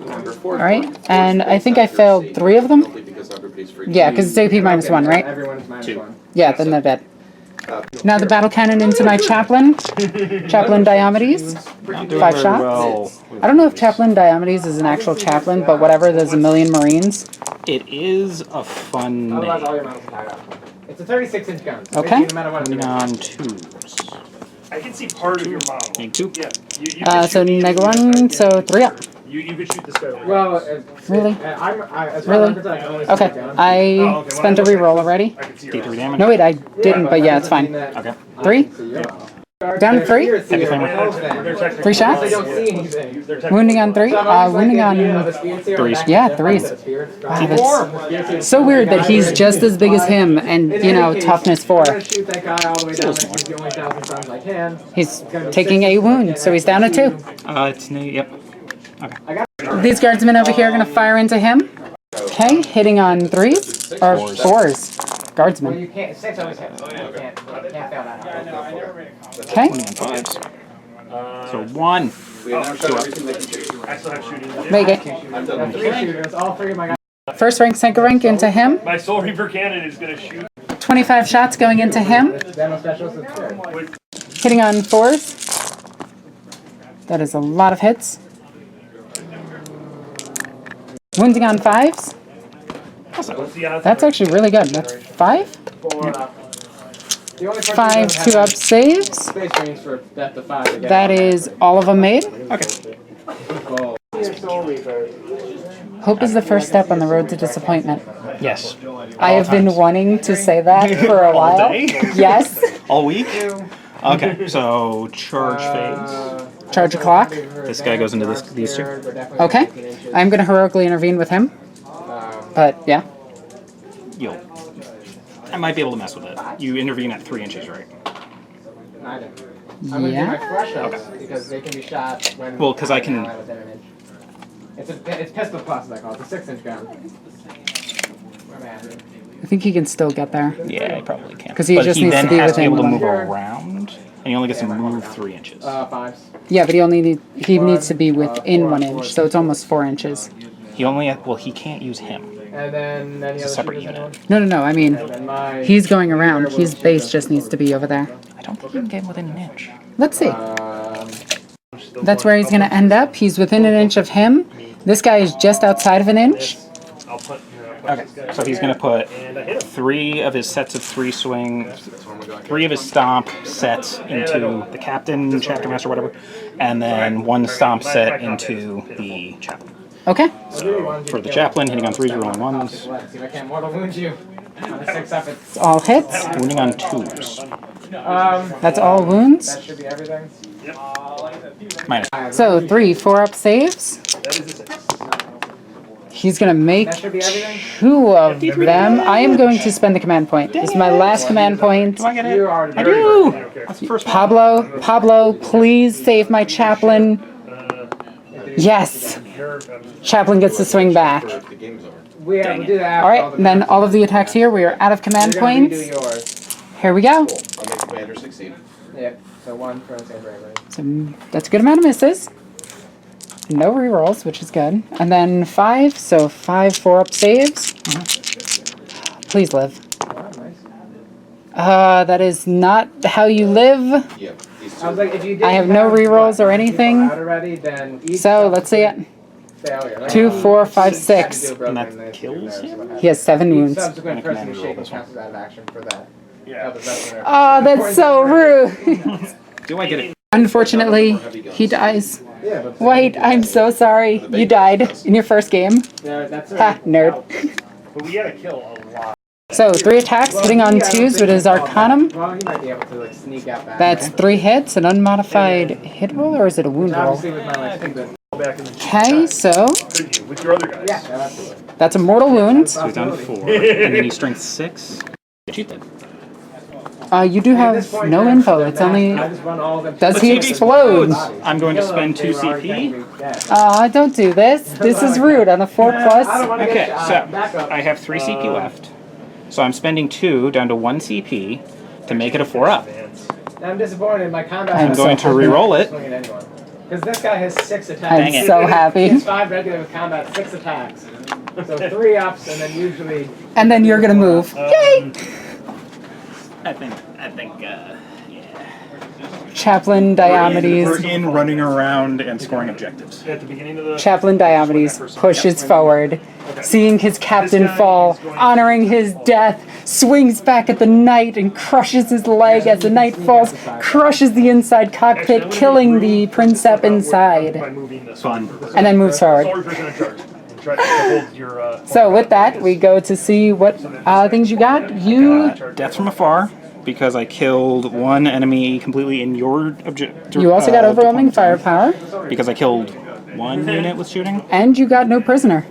Number 4. All right. And I think I failed 3 of them. Because everybody's freaking Yeah, because it's AP -1, right? Everyone's Two. -1. Yeah, then they're dead. Now the battle cannon into my chaplain. Chaplain Diomedes. Not doing 5 very shots. well. I don't know if Chaplain Diomedes is an actual chaplain, but whatever, there's a million Marines. It is a fun Otherwise, all name. your models are tied up. It's a 36-inch gun. So Okay. basically, no matter what it Putting is. on 2s. I can see part of your model. Need 2. Yeah. You could So shoot me neg with this 1, guy. so 3 up. You could shoot this guy over here. Well, Really? as far as Really? I'm concerned, I can only Okay, shoot down. I spent a reroll already. I can see your D3 eyes. damage. No wait, I didn't, but yeah, it's fine. Okay. 3? Down to 3? They're technically- 3 shots? They don't see anything. They're technically- Wounding on 3? Wounding on... Threes. Yeah, 3s. So weird that he's just as big as him and, you know, toughness 4. I'm gonna shoot that guy all the way down there. He's the only 1,000 suns I can. He's taking a wound, so he's down to 2. It's new. Yep. These guardsmen over here are going to fire into him. Okay, hitting on 3s or 4s. Well, Guardsmen. you can't. 6 always hits. You can't fail that. Okay. 20 on 5s. So 1. We have now shot everything they can shoot. I still have shooting. Make it. I've done 3 shooters. All 3 of my guys. First rank, second rank into him. My Soul Reaper cannon is gonna shoot. 25 shots going into him. Demo specialist is good. Hitting on 4s. That is a lot of hits. Wounding on 5s. What's the odds? That's actually really good. That's 5. 4 up. The only person 5 who doesn't 2 have up saves. Space Marines for death to 5 again. That is all of them made. Okay. Goal. Soul Reaper. Hope is the first step on the road to disappointment. Yes. I have been times. wanting to say that for a while. All day? Yes. All week? Okay, so charge phase. Charge a clock. This guy goes into these two. Okay. I'm going to heroically intervene with him. But yeah. I might be able to mess with it. You intervene at 3 inches, right? Neither. I'm gonna do Yeah. my flush ups because they can be shot when. Well, 'cause I can- within an inch. It's pistol plus, I call it. It's a 6-inch gun. Where am I at? I think he can still get there. Yeah, he probably can. 'Cause he But just he needs then to be has to be able to within- move around, and he only gets to move 3 inches. 5s. Yeah, but he needs to be within 1 inch, so it's almost 4 inches. He can't use him. And then any It's a other separate shooters unit. No. I mean, And then my. he's going around. His base just needs to be over there. I don't think you can get within an inch. Let's see. Um, That's where he's going to end up. He's within an inch of him. This guy is just outside of an inch. I'll put. Okay, so he's going to put And I hit him. 3 of his sets of 3 swing, 3 of his stomp sets into the captain, chapter master, whatever, and then 1 stomp set into the chaplain. Okay. So for the chaplain, hitting on 3s, rolling 1s, see if I can't mortal wound you. On a 6 up, it's. It's all hits. wounding on 2s. That's all wounds. That should be everything. Minus. So 3 4-up saves. That is a 6. He's going to make That should be everything. 2 of them. I am going to spend the command point. This is my last command point. Do I get it? You are I very do! I don't care. That's the first one. Pablo, please save my chaplain. Yes. Chaplain gets to swing back. The game is over. We do that. All right, and then all of the attacks here, we are out of command You're gonna redo points. yours. Here we go. Cool. I'll make Commander succeed. Yeah. So 1 for insane bravery. So that's a good amount of misses. No rerolls, which is good. And then 5, so 5 4-up saves. Please live. Oh, nice. That is not how you live. Yeah. These I was two. like, if you did I have no rerolls or anything. Out already, then each So let's see it. failure. Like, 2, 4, 5, each 6. had to do a broken And that there, kills so him? what happens. He has 7 Each wounds. subsequent I'm gonna person command shaken reroll this counts as out of action for that. Yeah. Oh, that's so rude. Do I get it? Unfortunately, he dies. Yeah, but Wait, I'm so sorry. You died in your first game. yeah, that's it. Ha, nerd. But we had to kill a lot. So 3 attacks, hitting on 2s with his Arcanum. Well, he might be able to like sneak out back. That's 3 hits, an unmodified hit roll, or is it a wound roll? Obviously with my like stupid. Back in the Okay, so could you with your other guys? Yeah, absolutely. that's a mortal wound. So he's down to 4, and then he's strength 6. Cheat then. You do have no info. It's only. I just run all of them. Does he explode? I'm going to spend 2 CP. Don't do this. This is rude on a 4+. Okay, so I have 3 CP left. So I'm spending 2 down to 1 CP to make it a 4-up. I'm disappointed. My combat. I'm I'm going to re-roll it. Because this guy has 6 attacks. I'm Dang it. so He happy. has 5 regular with combat, 6 attacks. So 3 ups, and then usually. And then you're gonna move. Yay! I think, Chaplain We're Diomedes. in running around and scoring objectives. At the beginning of the. Chaplain Diomedes pushes forward, seeing his captain fall, honoring his death, swings back at the knight and crushes his leg as the knight falls, crushes the inside cockpit, killing the princeps By inside, moving this. Fun. and then moves forward. Soul Reaper's gonna charge. And try to hold your. So with that, we go to see what things you got. You Death from afar, because I killed 1 enemy completely in your objective. you also got overwhelming firepower, Because I killed 1 unit with shooting. and you got no prisoner.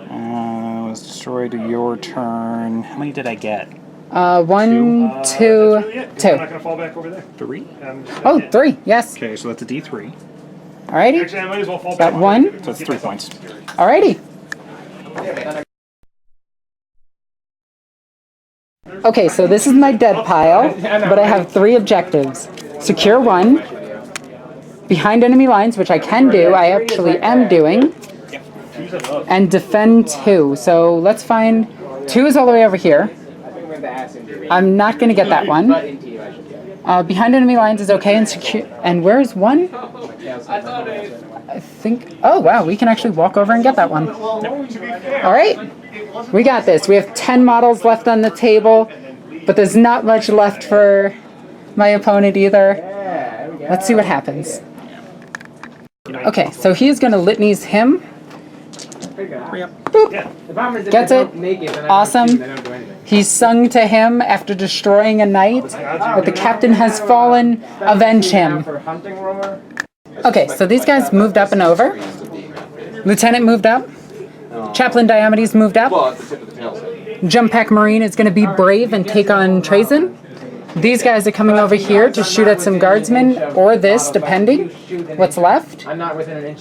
Was destroyed to your turn. How many did I get? 1, 2, That's really it. 2. I'm not gonna fall back over there. 3? I'm just Oh, 3. Yes. Okay, so that's a D3. All Alrighty. Actually, I might as well fall Got back. one. So it's 3 points. Alrighty. Okay, so this is my dead pile, but I have 3 objectives. Secure 1, behind enemy lines, which I can do, I actually am doing, and defend 2. So let's find, 2 is all the way over here. I'm not going to get that one. Behind enemy lines is okay and secure. And where's 1? I think, oh wow, we can actually walk over and get that one. Alright, we got this. We have 10 models left on the table, but there's not much left for my opponent either. Let's see what happens. Okay, so he's going to litanies him. Boop. Gets it. Awesome. He's sung to him after destroying a knight. But the captain has fallen. Avenge him. Okay, so these guys moved up and over. Lieutenant moved up. Chaplain Diomedes moved up. Jump Pack Marine is going to be brave and take on Trazen. These guys are coming over here to shoot at some guardsmen, or this, depending what's left.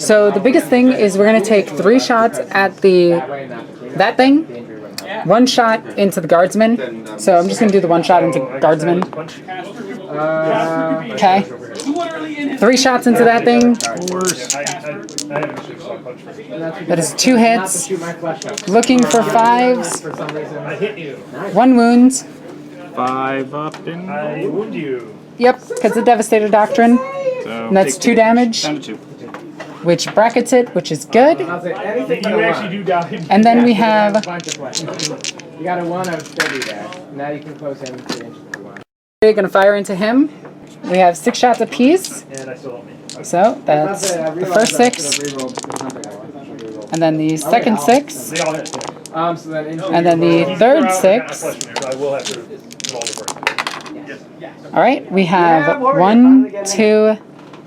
So the biggest thing is we're going to take 3 shots at that thing, 1 shot into the guardsman. So I'm just going to do the 1 shot into guardsman. Okay. 3 shots into that thing. That is 2 hits. Looking for 5s. 1 wound. 5 up and I wound you. Yep, because of Devastator Doctrine. so And that's 2 damage, down to 2. which brackets it, which is good. You actually do die. And then we have, You got a 1 of steady there. Now you can close him 3 inches to 1. we're going to fire into him. We have 6 shots apiece. And I still don't make it. So that's the first 6. And then the second 6. They all hit. And then the third 6. So I will have to roll the first. Alright, we have 1, 2,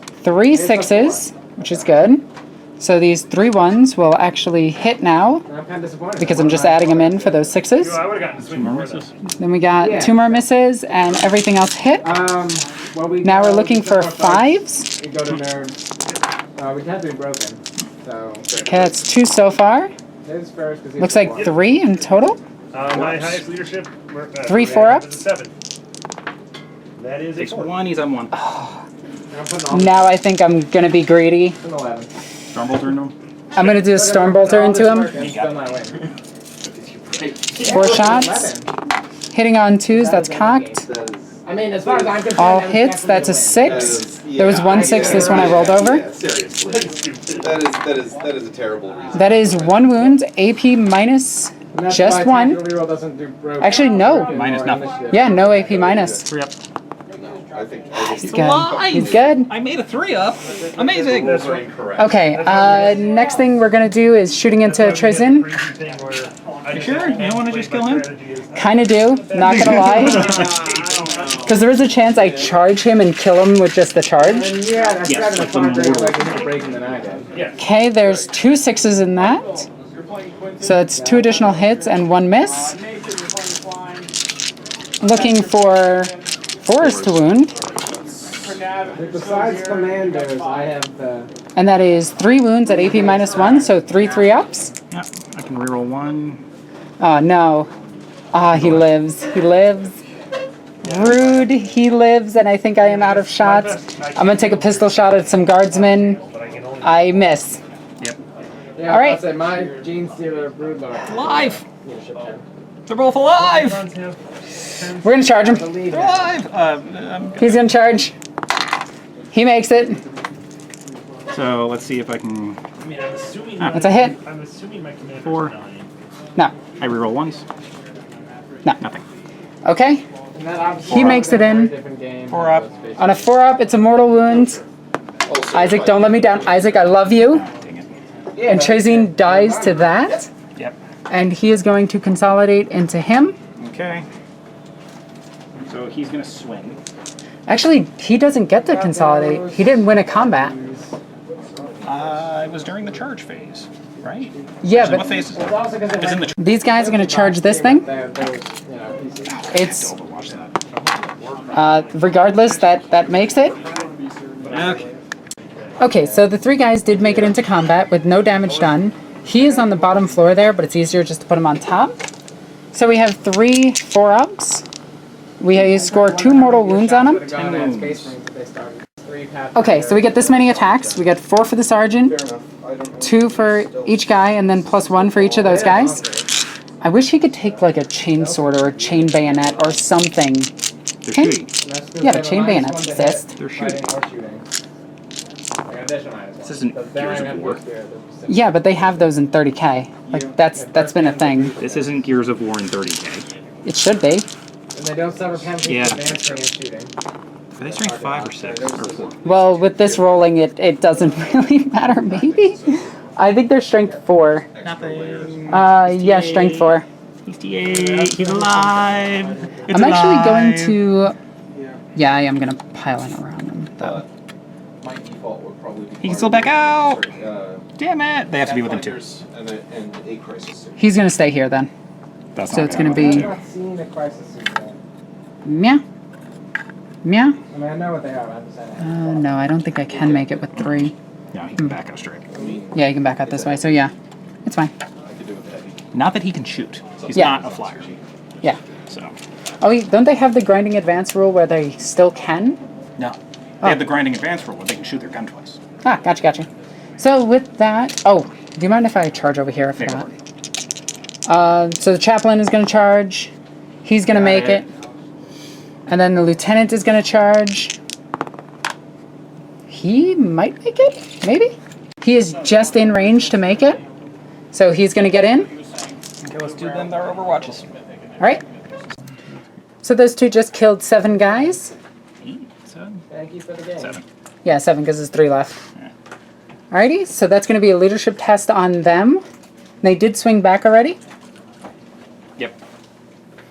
3 6s, which is good. So these 3 1s will actually hit now, because I'm just adding them in for those 6s. I would have gotten swing more misses. Then we got 2 more misses, and everything else hit. Now we're looking for 5s. We go to nerves. We have to be broken. So. Okay, that's 2 so far. Looks like 3 in total. My highest leadership. 3 4-ups. 7. That is a Takes 4. 1, he's on 1. Now I think I'm going to be greedy. Stormbolter into him. I'm going to do a Stormbolter into him. 4 shots. Hitting on 2s, that's cocked. I mean, as far as I'm concerned, All hits, that's a 6. There was 1 6 this one I rolled over. Yeah, seriously. That is a terrible reason. That is 1 wound, AP minus just 1. Actually, no. Minus nothing. Yeah, no AP minus. 3 up. I think He's good. He's good. I made a 3 up. Amazing. those are incorrect. Okay, next thing we're going to do is shooting into Trazen. You sure? You don't want to just kill him? Kind of do, not going to lie. Because there is a chance I charge him and kill him with just the charge. Yeah, that's having a far greater likelihood of breaking than I did. Okay, there's 2 6s in that. So it's 2 additional hits and 1 miss. Looking for 4s to wound. Besides commanders, I have the... And that is 3 wounds at AP minus 1, so 3 3-ups. Yeah, I can reroll 1. Oh, no. He lives. He lives. Rude. He lives, and I think I am out of shots. I'm going to take a pistol shot at some guardsmen. I miss. Yep. Yeah, All right. I'll say my Genestealer Broodlord. Alive! They're both alive! We're going to charge him. They're alive! He's going to charge. He makes it. So let's see if I can. I mean, I'm assuming. That's a hit. I'm assuming my commander. 4. No. I reroll 1s. No. Nothing. Okay. He makes it in. 4 up. On a 4-up, it's a mortal wound. Isaac, don't let me down. Isaac, I love you. Dang it. And Trazine dies to that. Yep. And he is going to consolidate into him. Okay. So he's gonna swing. Actually, he doesn't get to consolidate. He didn't win a combat. It was during the charge phase, right? Yeah, So what but phase is it? It's in the. these guys are going to charge this thing. It's Watch that. regardless, that makes it. Okay. Okay, so the 3 guys did make it into combat with no damage done. He is on the bottom floor there, but it's easier just to put him on top. So we have 3 4-ups. We score 2 mortal wounds on him. Okay, so we get this many attacks. We get 4 for the sergeant, 2 for each guy, and then +1 for each of those guys. I wish he could take like a chain sword or a chain bayonet or something. They're shooting. Yeah, but chain bayonets exist. They're shooting. This isn't Gears of War. Yeah, but they have those in 30k. Like that's been a thing. This isn't Gears of War in 30k. It should be. And they don't suffer penalties Yeah. for advanced range shooting. Are they strength 5 or 6 or 4? Well, with this rolling, it doesn't really matter. Maybe. I think they're strength 4. Nothing. Yeah, strength 4. He's D8. He's alive. I'm actually going to. Yeah, I am gonna pile in around them though. My default would probably be. He can still back out. Sorry, Damn it! They have to be within 2. and a crisis. He's gonna stay here then. That's So not it's gonna happen. be. I've not seen a crisis suit yet. Meow. Meow. I mean, I know what they are, but I'm just saying. No, I don't think I can make it with 3. No, he can back out straight. Yeah, you can back out this way. So yeah, it's fine. I could do with heavy. Not that he can shoot. He's Yeah. not a flyer. Yeah. So Oh, don't they have the grinding advance rule where they still can? no. They have the grinding advance rule where they can shoot their gun twice. Ah, gotcha. So with that, oh, do you mind if I charge over here? I Yeah, forgot. So the chaplain is going to charge. He's going to make it. And then the lieutenant is going to charge. He might make it, maybe. He is just in range to make it. So he's going to get in. Okay, let's do them their overwatches. All right. So those 2 just killed 7 guys. 7. Thank you for the game. 7. Yeah, 7 because there's 3 left. Alrighty, so that's going to be a leadership test on them. They did swing back already. Yep.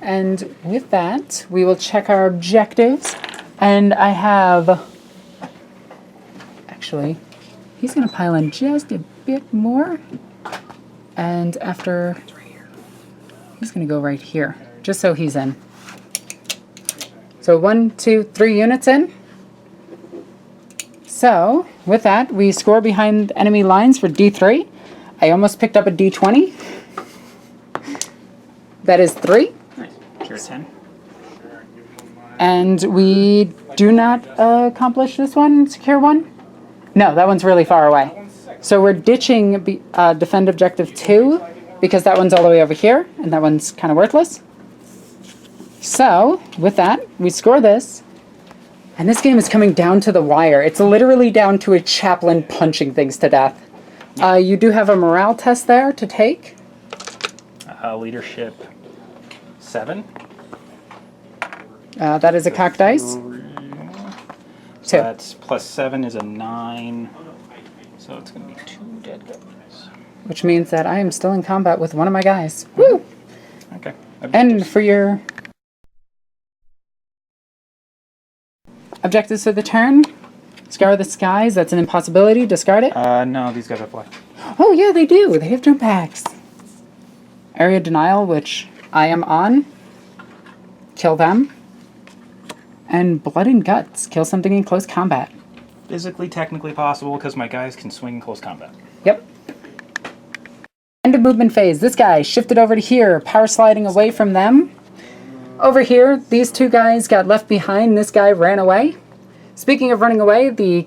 And with that, we will check our objectives. And I have... Actually, he's going to pile in just a bit more. And after... He's going to go right here, just so he's in. So 1, 2, 3 units in. So, with that, we score behind enemy lines for D3. I almost picked up a D20. That is 3. Nice. Sure, 10. And we do not accomplish this one, secure 1. No, that one's really far away. So we're ditching defend objective 2 because that one's all the way over here, and that one's kind of worthless. So, with that, we score this. And this game is coming down to the wire. It's literally down to a chaplain punching things to death. You do have a morale test there to take. Leadership 7. That is a cocked dice. So 2. that's +7 is a 9. So it's going to be 2 dead guys. Which means that I am still in combat with one of my guys. Woo! Okay. And for your objectives for the turn, scour the skies. That's an impossibility. Discard it. No, these guys are fly. Oh yeah, they do. They have jump packs. Area denial, which I am on. Kill them. And blood and guts. Kill something in close combat. Physically, technically possible because my guys can swing in close combat. Yep. End of movement phase. This guy shifted over to here, power sliding away from them. Over here, these 2 guys got left behind. This guy ran away. Speaking of running away, the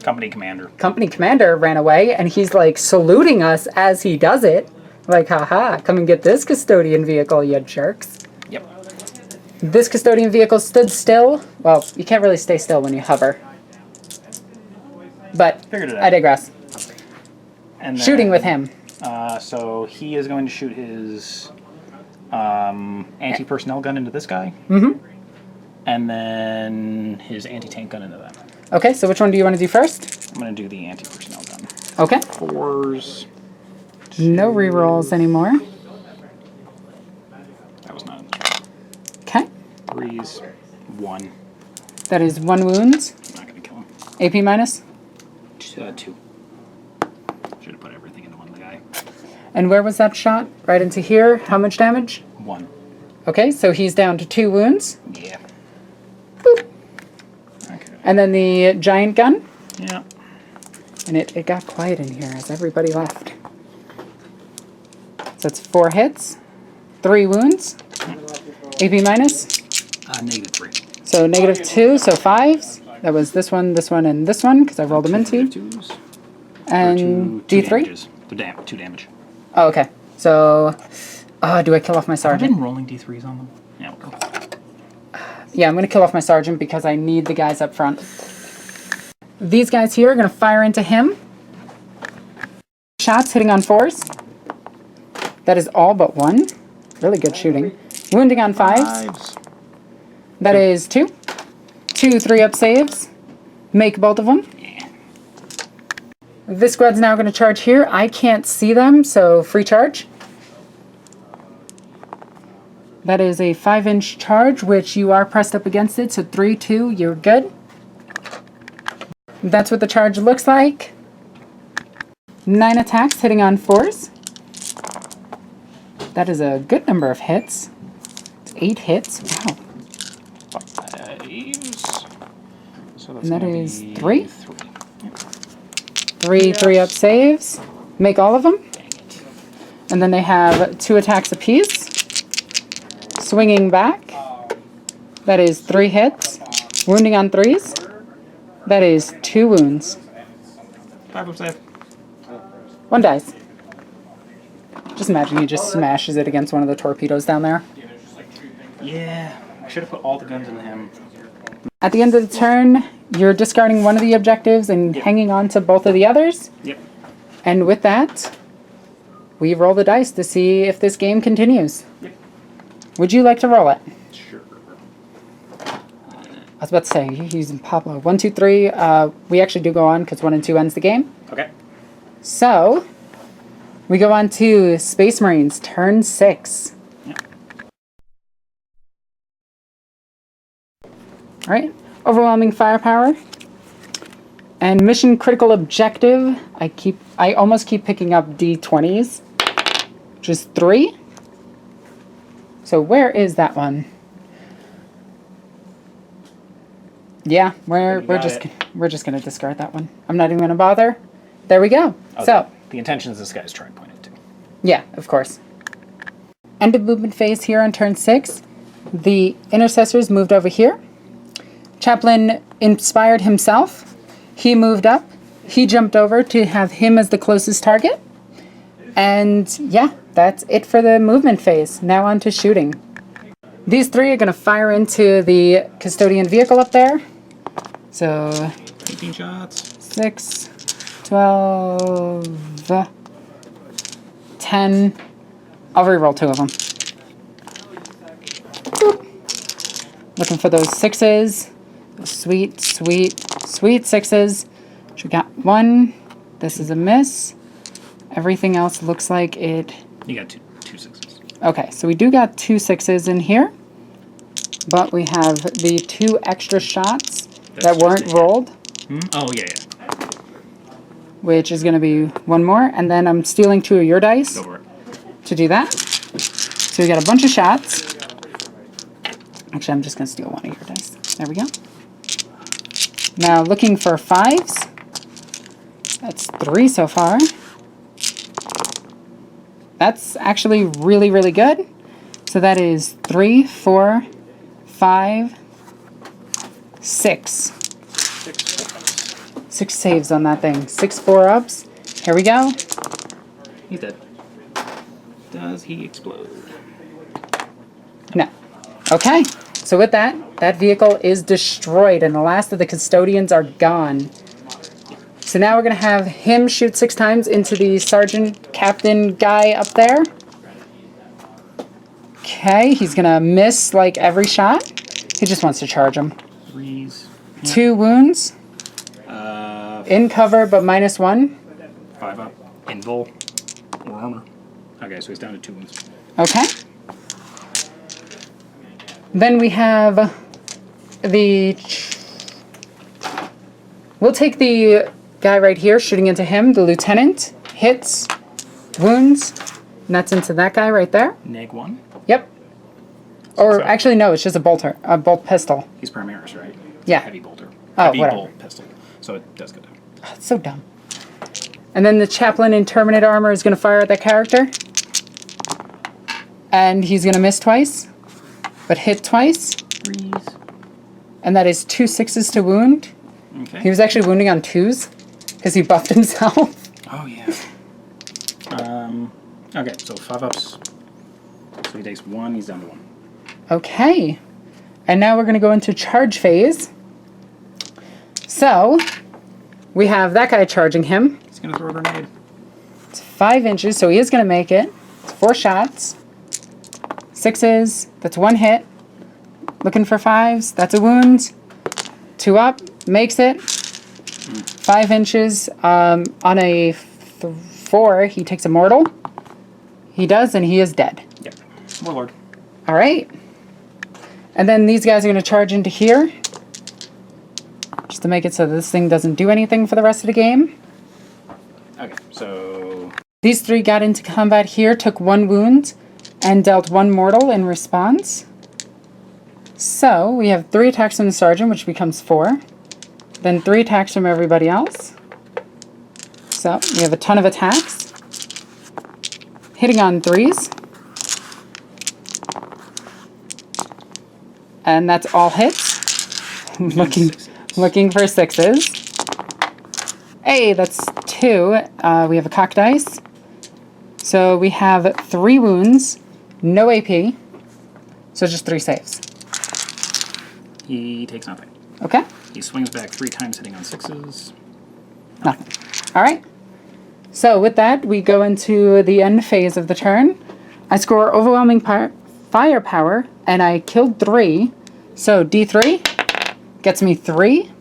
Company commander. company commander ran away, and he's like saluting us as he does it. Like, haha, come and get this custodian vehicle, you jerks. Yep. This custodian vehicle stood still. Well, you can't really stay still when you hover. But Figured it out. I digress. And then, Shooting with him. So he is going to shoot his anti-personnel gun into this guy. Mm-hmm. And then his anti-tank gun into that. Okay, so which one do you want to do first? I'm going to do the anti-personnel gun. Okay. 4s. No rerolls anymore. That was not. Okay. 3s. 1. That is 1 wound. I'm not going to kill him. AP minus. 2. Should have put everything into one guy. And where was that shot? Right into here. How much damage? 1. Okay, so he's down to 2 wounds. Yeah. Boop. Okay. And then the giant gun. Yeah. And it got quiet in here as everybody left. So it's 4 hits, 3 wounds, AP minus. -3. So -2, so 5s. That was this one, and this one, because I rolled them into. -2s. And Two D3? damages. 2 damage. Oh, okay. So, do I kill off my Have I sergeant? been rolling D3s on them? Yeah, we'll go. Yeah, I'm going to kill off my sergeant because I need the guys up front. These guys here are going to fire into him. Shots hitting on 4s. That is all but 1. Really good shooting. Wounding on 5s. That is 2. 2 3-up saves. Make both of them. This squad's now going to charge here. I can't see them, so free charge. That is a 5-inch charge, which you are pressed up against it, so 3, 2, you're good. That's what the charge looks like. 9 attacks hitting on 4s. That is a good number of hits. It's 8 hits. Wow. 5s. So that's And that gonna is be 3? 3. 3 3-up saves. Make all of them. And then they have 2 attacks apiece. Swinging back. That is 3 hits. Wounding on 3s. That is 2 wounds. 5-up save. 1 dies. Just imagine he just smashes it against one of the torpedoes down there. Yeah, I should have put all the guns in him. At the end of the turn, you're discarding one of the objectives and hanging on to both of the others. Yep. And with that, we roll the dice to see if this game continues. Yep. Would you like to roll it? Sure. I was about to say, you're using Pablo. 1, 2, 3. We actually do go on because 1 and 2 ends the game. Okay. So, we go on to Space Marines, turn 6. Yep. Alright, overwhelming firepower. And mission critical objective, I almost keep picking up D20s, which is 3. So where is that one? Yeah, we're just gonna discard that one. I'm not even gonna bother. There we go. Okay. So the intention is this guy's trying to point it to. yeah, of course. End of movement phase here on turn 6. The intercessors moved over here. Chaplain inspired himself. He moved up. He jumped over to have him as the closest target. And yeah, that's it for the movement phase. Now on to shooting. These 3 are going to fire into the custodian vehicle up there. So 18 shots. 6, 12, 10. I'll reroll 2 of them. Boop. Looking for those 6s. Those sweet, sweet, sweet 6s. We got 1. This is a miss. Everything else looks like it. You got two 6s. Okay, so we do got 2 6s in here. But we have the 2 extra shots that weren't rolled. Oh, yeah. Which is going to be 1 more. And then I'm stealing 2 of your dice Go for it. to do that. So we got a bunch of shots. Actually, I'm just going to steal 1 of your dice. There we go. Now looking for 5s. That's 3 so far. That's actually really, really good. So that is 3, 4, 5, 6. 6 saves on that thing. 6 4-ups. Here we go. He's dead. Does he explode? No. Okay. So with that, that vehicle is destroyed and the last of the custodians are gone. So now we're going to have him shoot 6 times into the sergeant captain guy up there. Okay, he's going to miss like every shot. He just wants to charge him. 3s. 2 wounds. In cover, but -1. 5-up. Invul. Or armor. Okay, so he's down to 2 wounds. Okay. Then we have the... We'll take the guy right here shooting into him, the lieutenant. Hits, wounds, and that's into that guy right there. -1. Yep. Or So- actually, no, it's just a bolt pistol. He's primaris, right? Yeah. Heavy bolter. Oh, Heavy whatever. bolt pistol. So it does go down. Oh, it's so dumb. And then the chaplain in Terminate armor is going to fire at that character. And he's going to miss twice, but hit twice. Freeze. And that is 2 6s to wound. Okay. He was actually wounding on 2s because he buffed himself. Oh, yeah. Okay, so 5 ups. So he takes 1, he's down to 1. Okay. And now we're going to go into charge phase. So, we have that guy charging him. He's going to throw a grenade. It's 5 inches, so he is going to make it. It's 4 shots. 6s, that's 1 hit. Looking for 5s, that's a wound. 2 up, makes it. 5 inches. On a 4, he takes a mortal. He does, and he is dead. Yep. Warlord. All right. And then these guys are going to charge into here. Just to make it so this thing doesn't do anything for the rest of the game. Okay, so... These 3 got into combat here, took 1 wound, and dealt 1 mortal in response. So, we have 3 attacks from the sergeant, which becomes 4. Then 3 attacks from everybody else. So, we have a ton of attacks. Hitting on 3s. And that's all hits. looking for 6s. Hey, that's 2. We have a cock dice. So we have 3 wounds, no AP. So just 3 saves. He takes nothing. Okay. He swings back 3 times, hitting on 6s. Nothing. All right. So with that, we go into the end phase of the turn. I score overwhelming firepower, and I killed 3. So D3 gets me 3.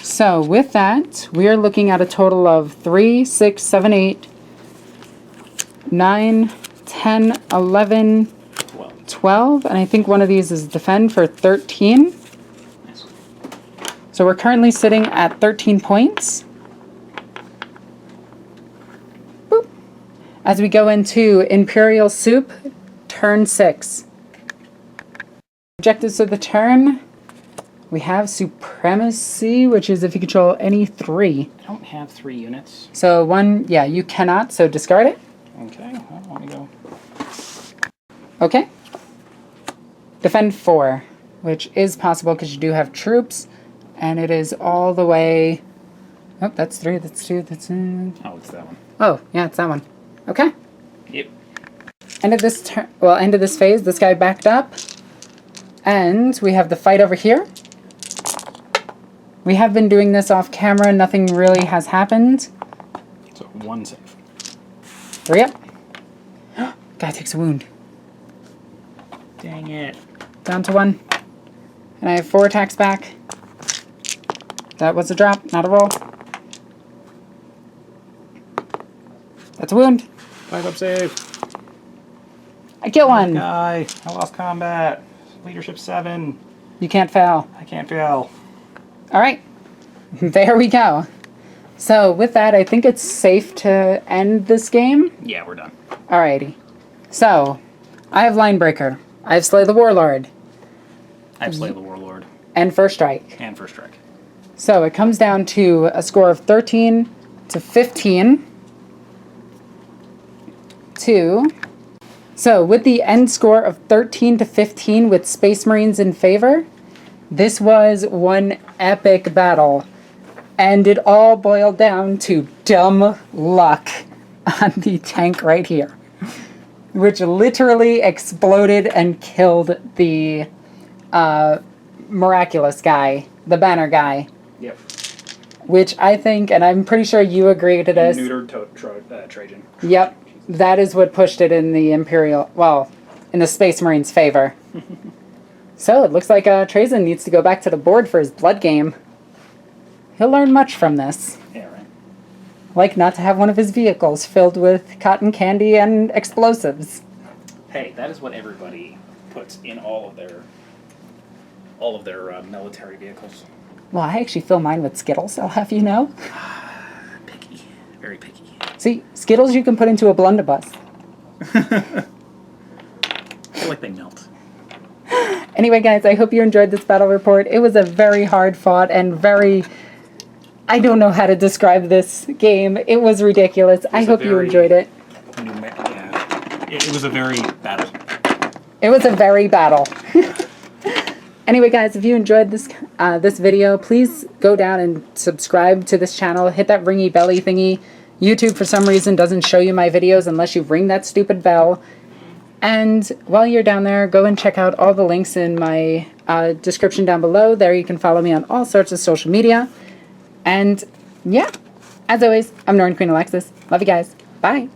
So with that, we are looking at a total of 3, 6, 7, 8, 9, 10, 11, 12, and I think one of these is defend for 13. Nice. So we're currently sitting at 13 points. Boop. As we go into Imperial Soup, turn 6. Objectives of the turn, we have Supremacy, which is if you control any 3. I don't have 3 units. So 1, yeah, you cannot, so discard it. Okay, well, let me go. Okay. Defend 4, which is possible because you do have troops, and it is all the way... Oh, that's 3, that's 2, that's... Oh, it's that one. Oh, yeah, it's that one. Okay. Yep. End of this turn, well, end of this phase, this guy backed up. And we have the fight over here. We have been doing this off camera, nothing really has happened. So 1 save. 3 up. Guy takes a wound. Dang it. Down to 1. And I have 4 attacks back. That was a drop, not a roll. That's a wound. 5 up save. I kill 1. Guy, I lost combat. Leadership 7. You can't fail. I can't fail. All right. There we go. So with that, I think it's safe to end this game. Yeah, we're done. Alrighty. So, I have Linebreaker. I have Slay the Warlord. I have Slay the Warlord. And First Strike. And First Strike. So it comes down to a score of 13 to 15. So with the end score of 13 to 15 with Space Marines in favor, this was one epic battle. And it all boiled down to dumb luck on the tank right here, which literally exploded and killed the miraculous guy, the banner guy. Yep. Which I think, and I'm pretty sure you agree to this. Neutered Trajan. Yep. That is what pushed it in the Imperial, well, in the Space Marines' favor. So it looks like Trajan needs to go back to the board for his blood game. He'll learn much from this. Yeah, right. Like not to have one of his vehicles filled with cotton candy and explosives. Hey, that is what everybody puts in all of their military vehicles. Well, I actually fill mine with Skittles, I'll have you know. Picky. Very picky. See, Skittles you can put into a blunderbuss. I feel like they melt. Anyway, guys, I hope you enjoyed this battle report. It was a very hard fought and very... I don't know how to describe this game. It was ridiculous. I hope you enjoyed it. Yeah. It was a very battle. It was a very battle. Anyway, guys, if you enjoyed this this video, please go down and subscribe to this channel. Hit that ringy belly thingy. YouTube, for some reason, doesn't show you my videos unless you ring that stupid bell. And while you're down there, go and check out all the links in my description down below. There you can follow me on all sorts of social media. And yeah, as always, I'm NornQueenAlexis. Love you guys. Bye.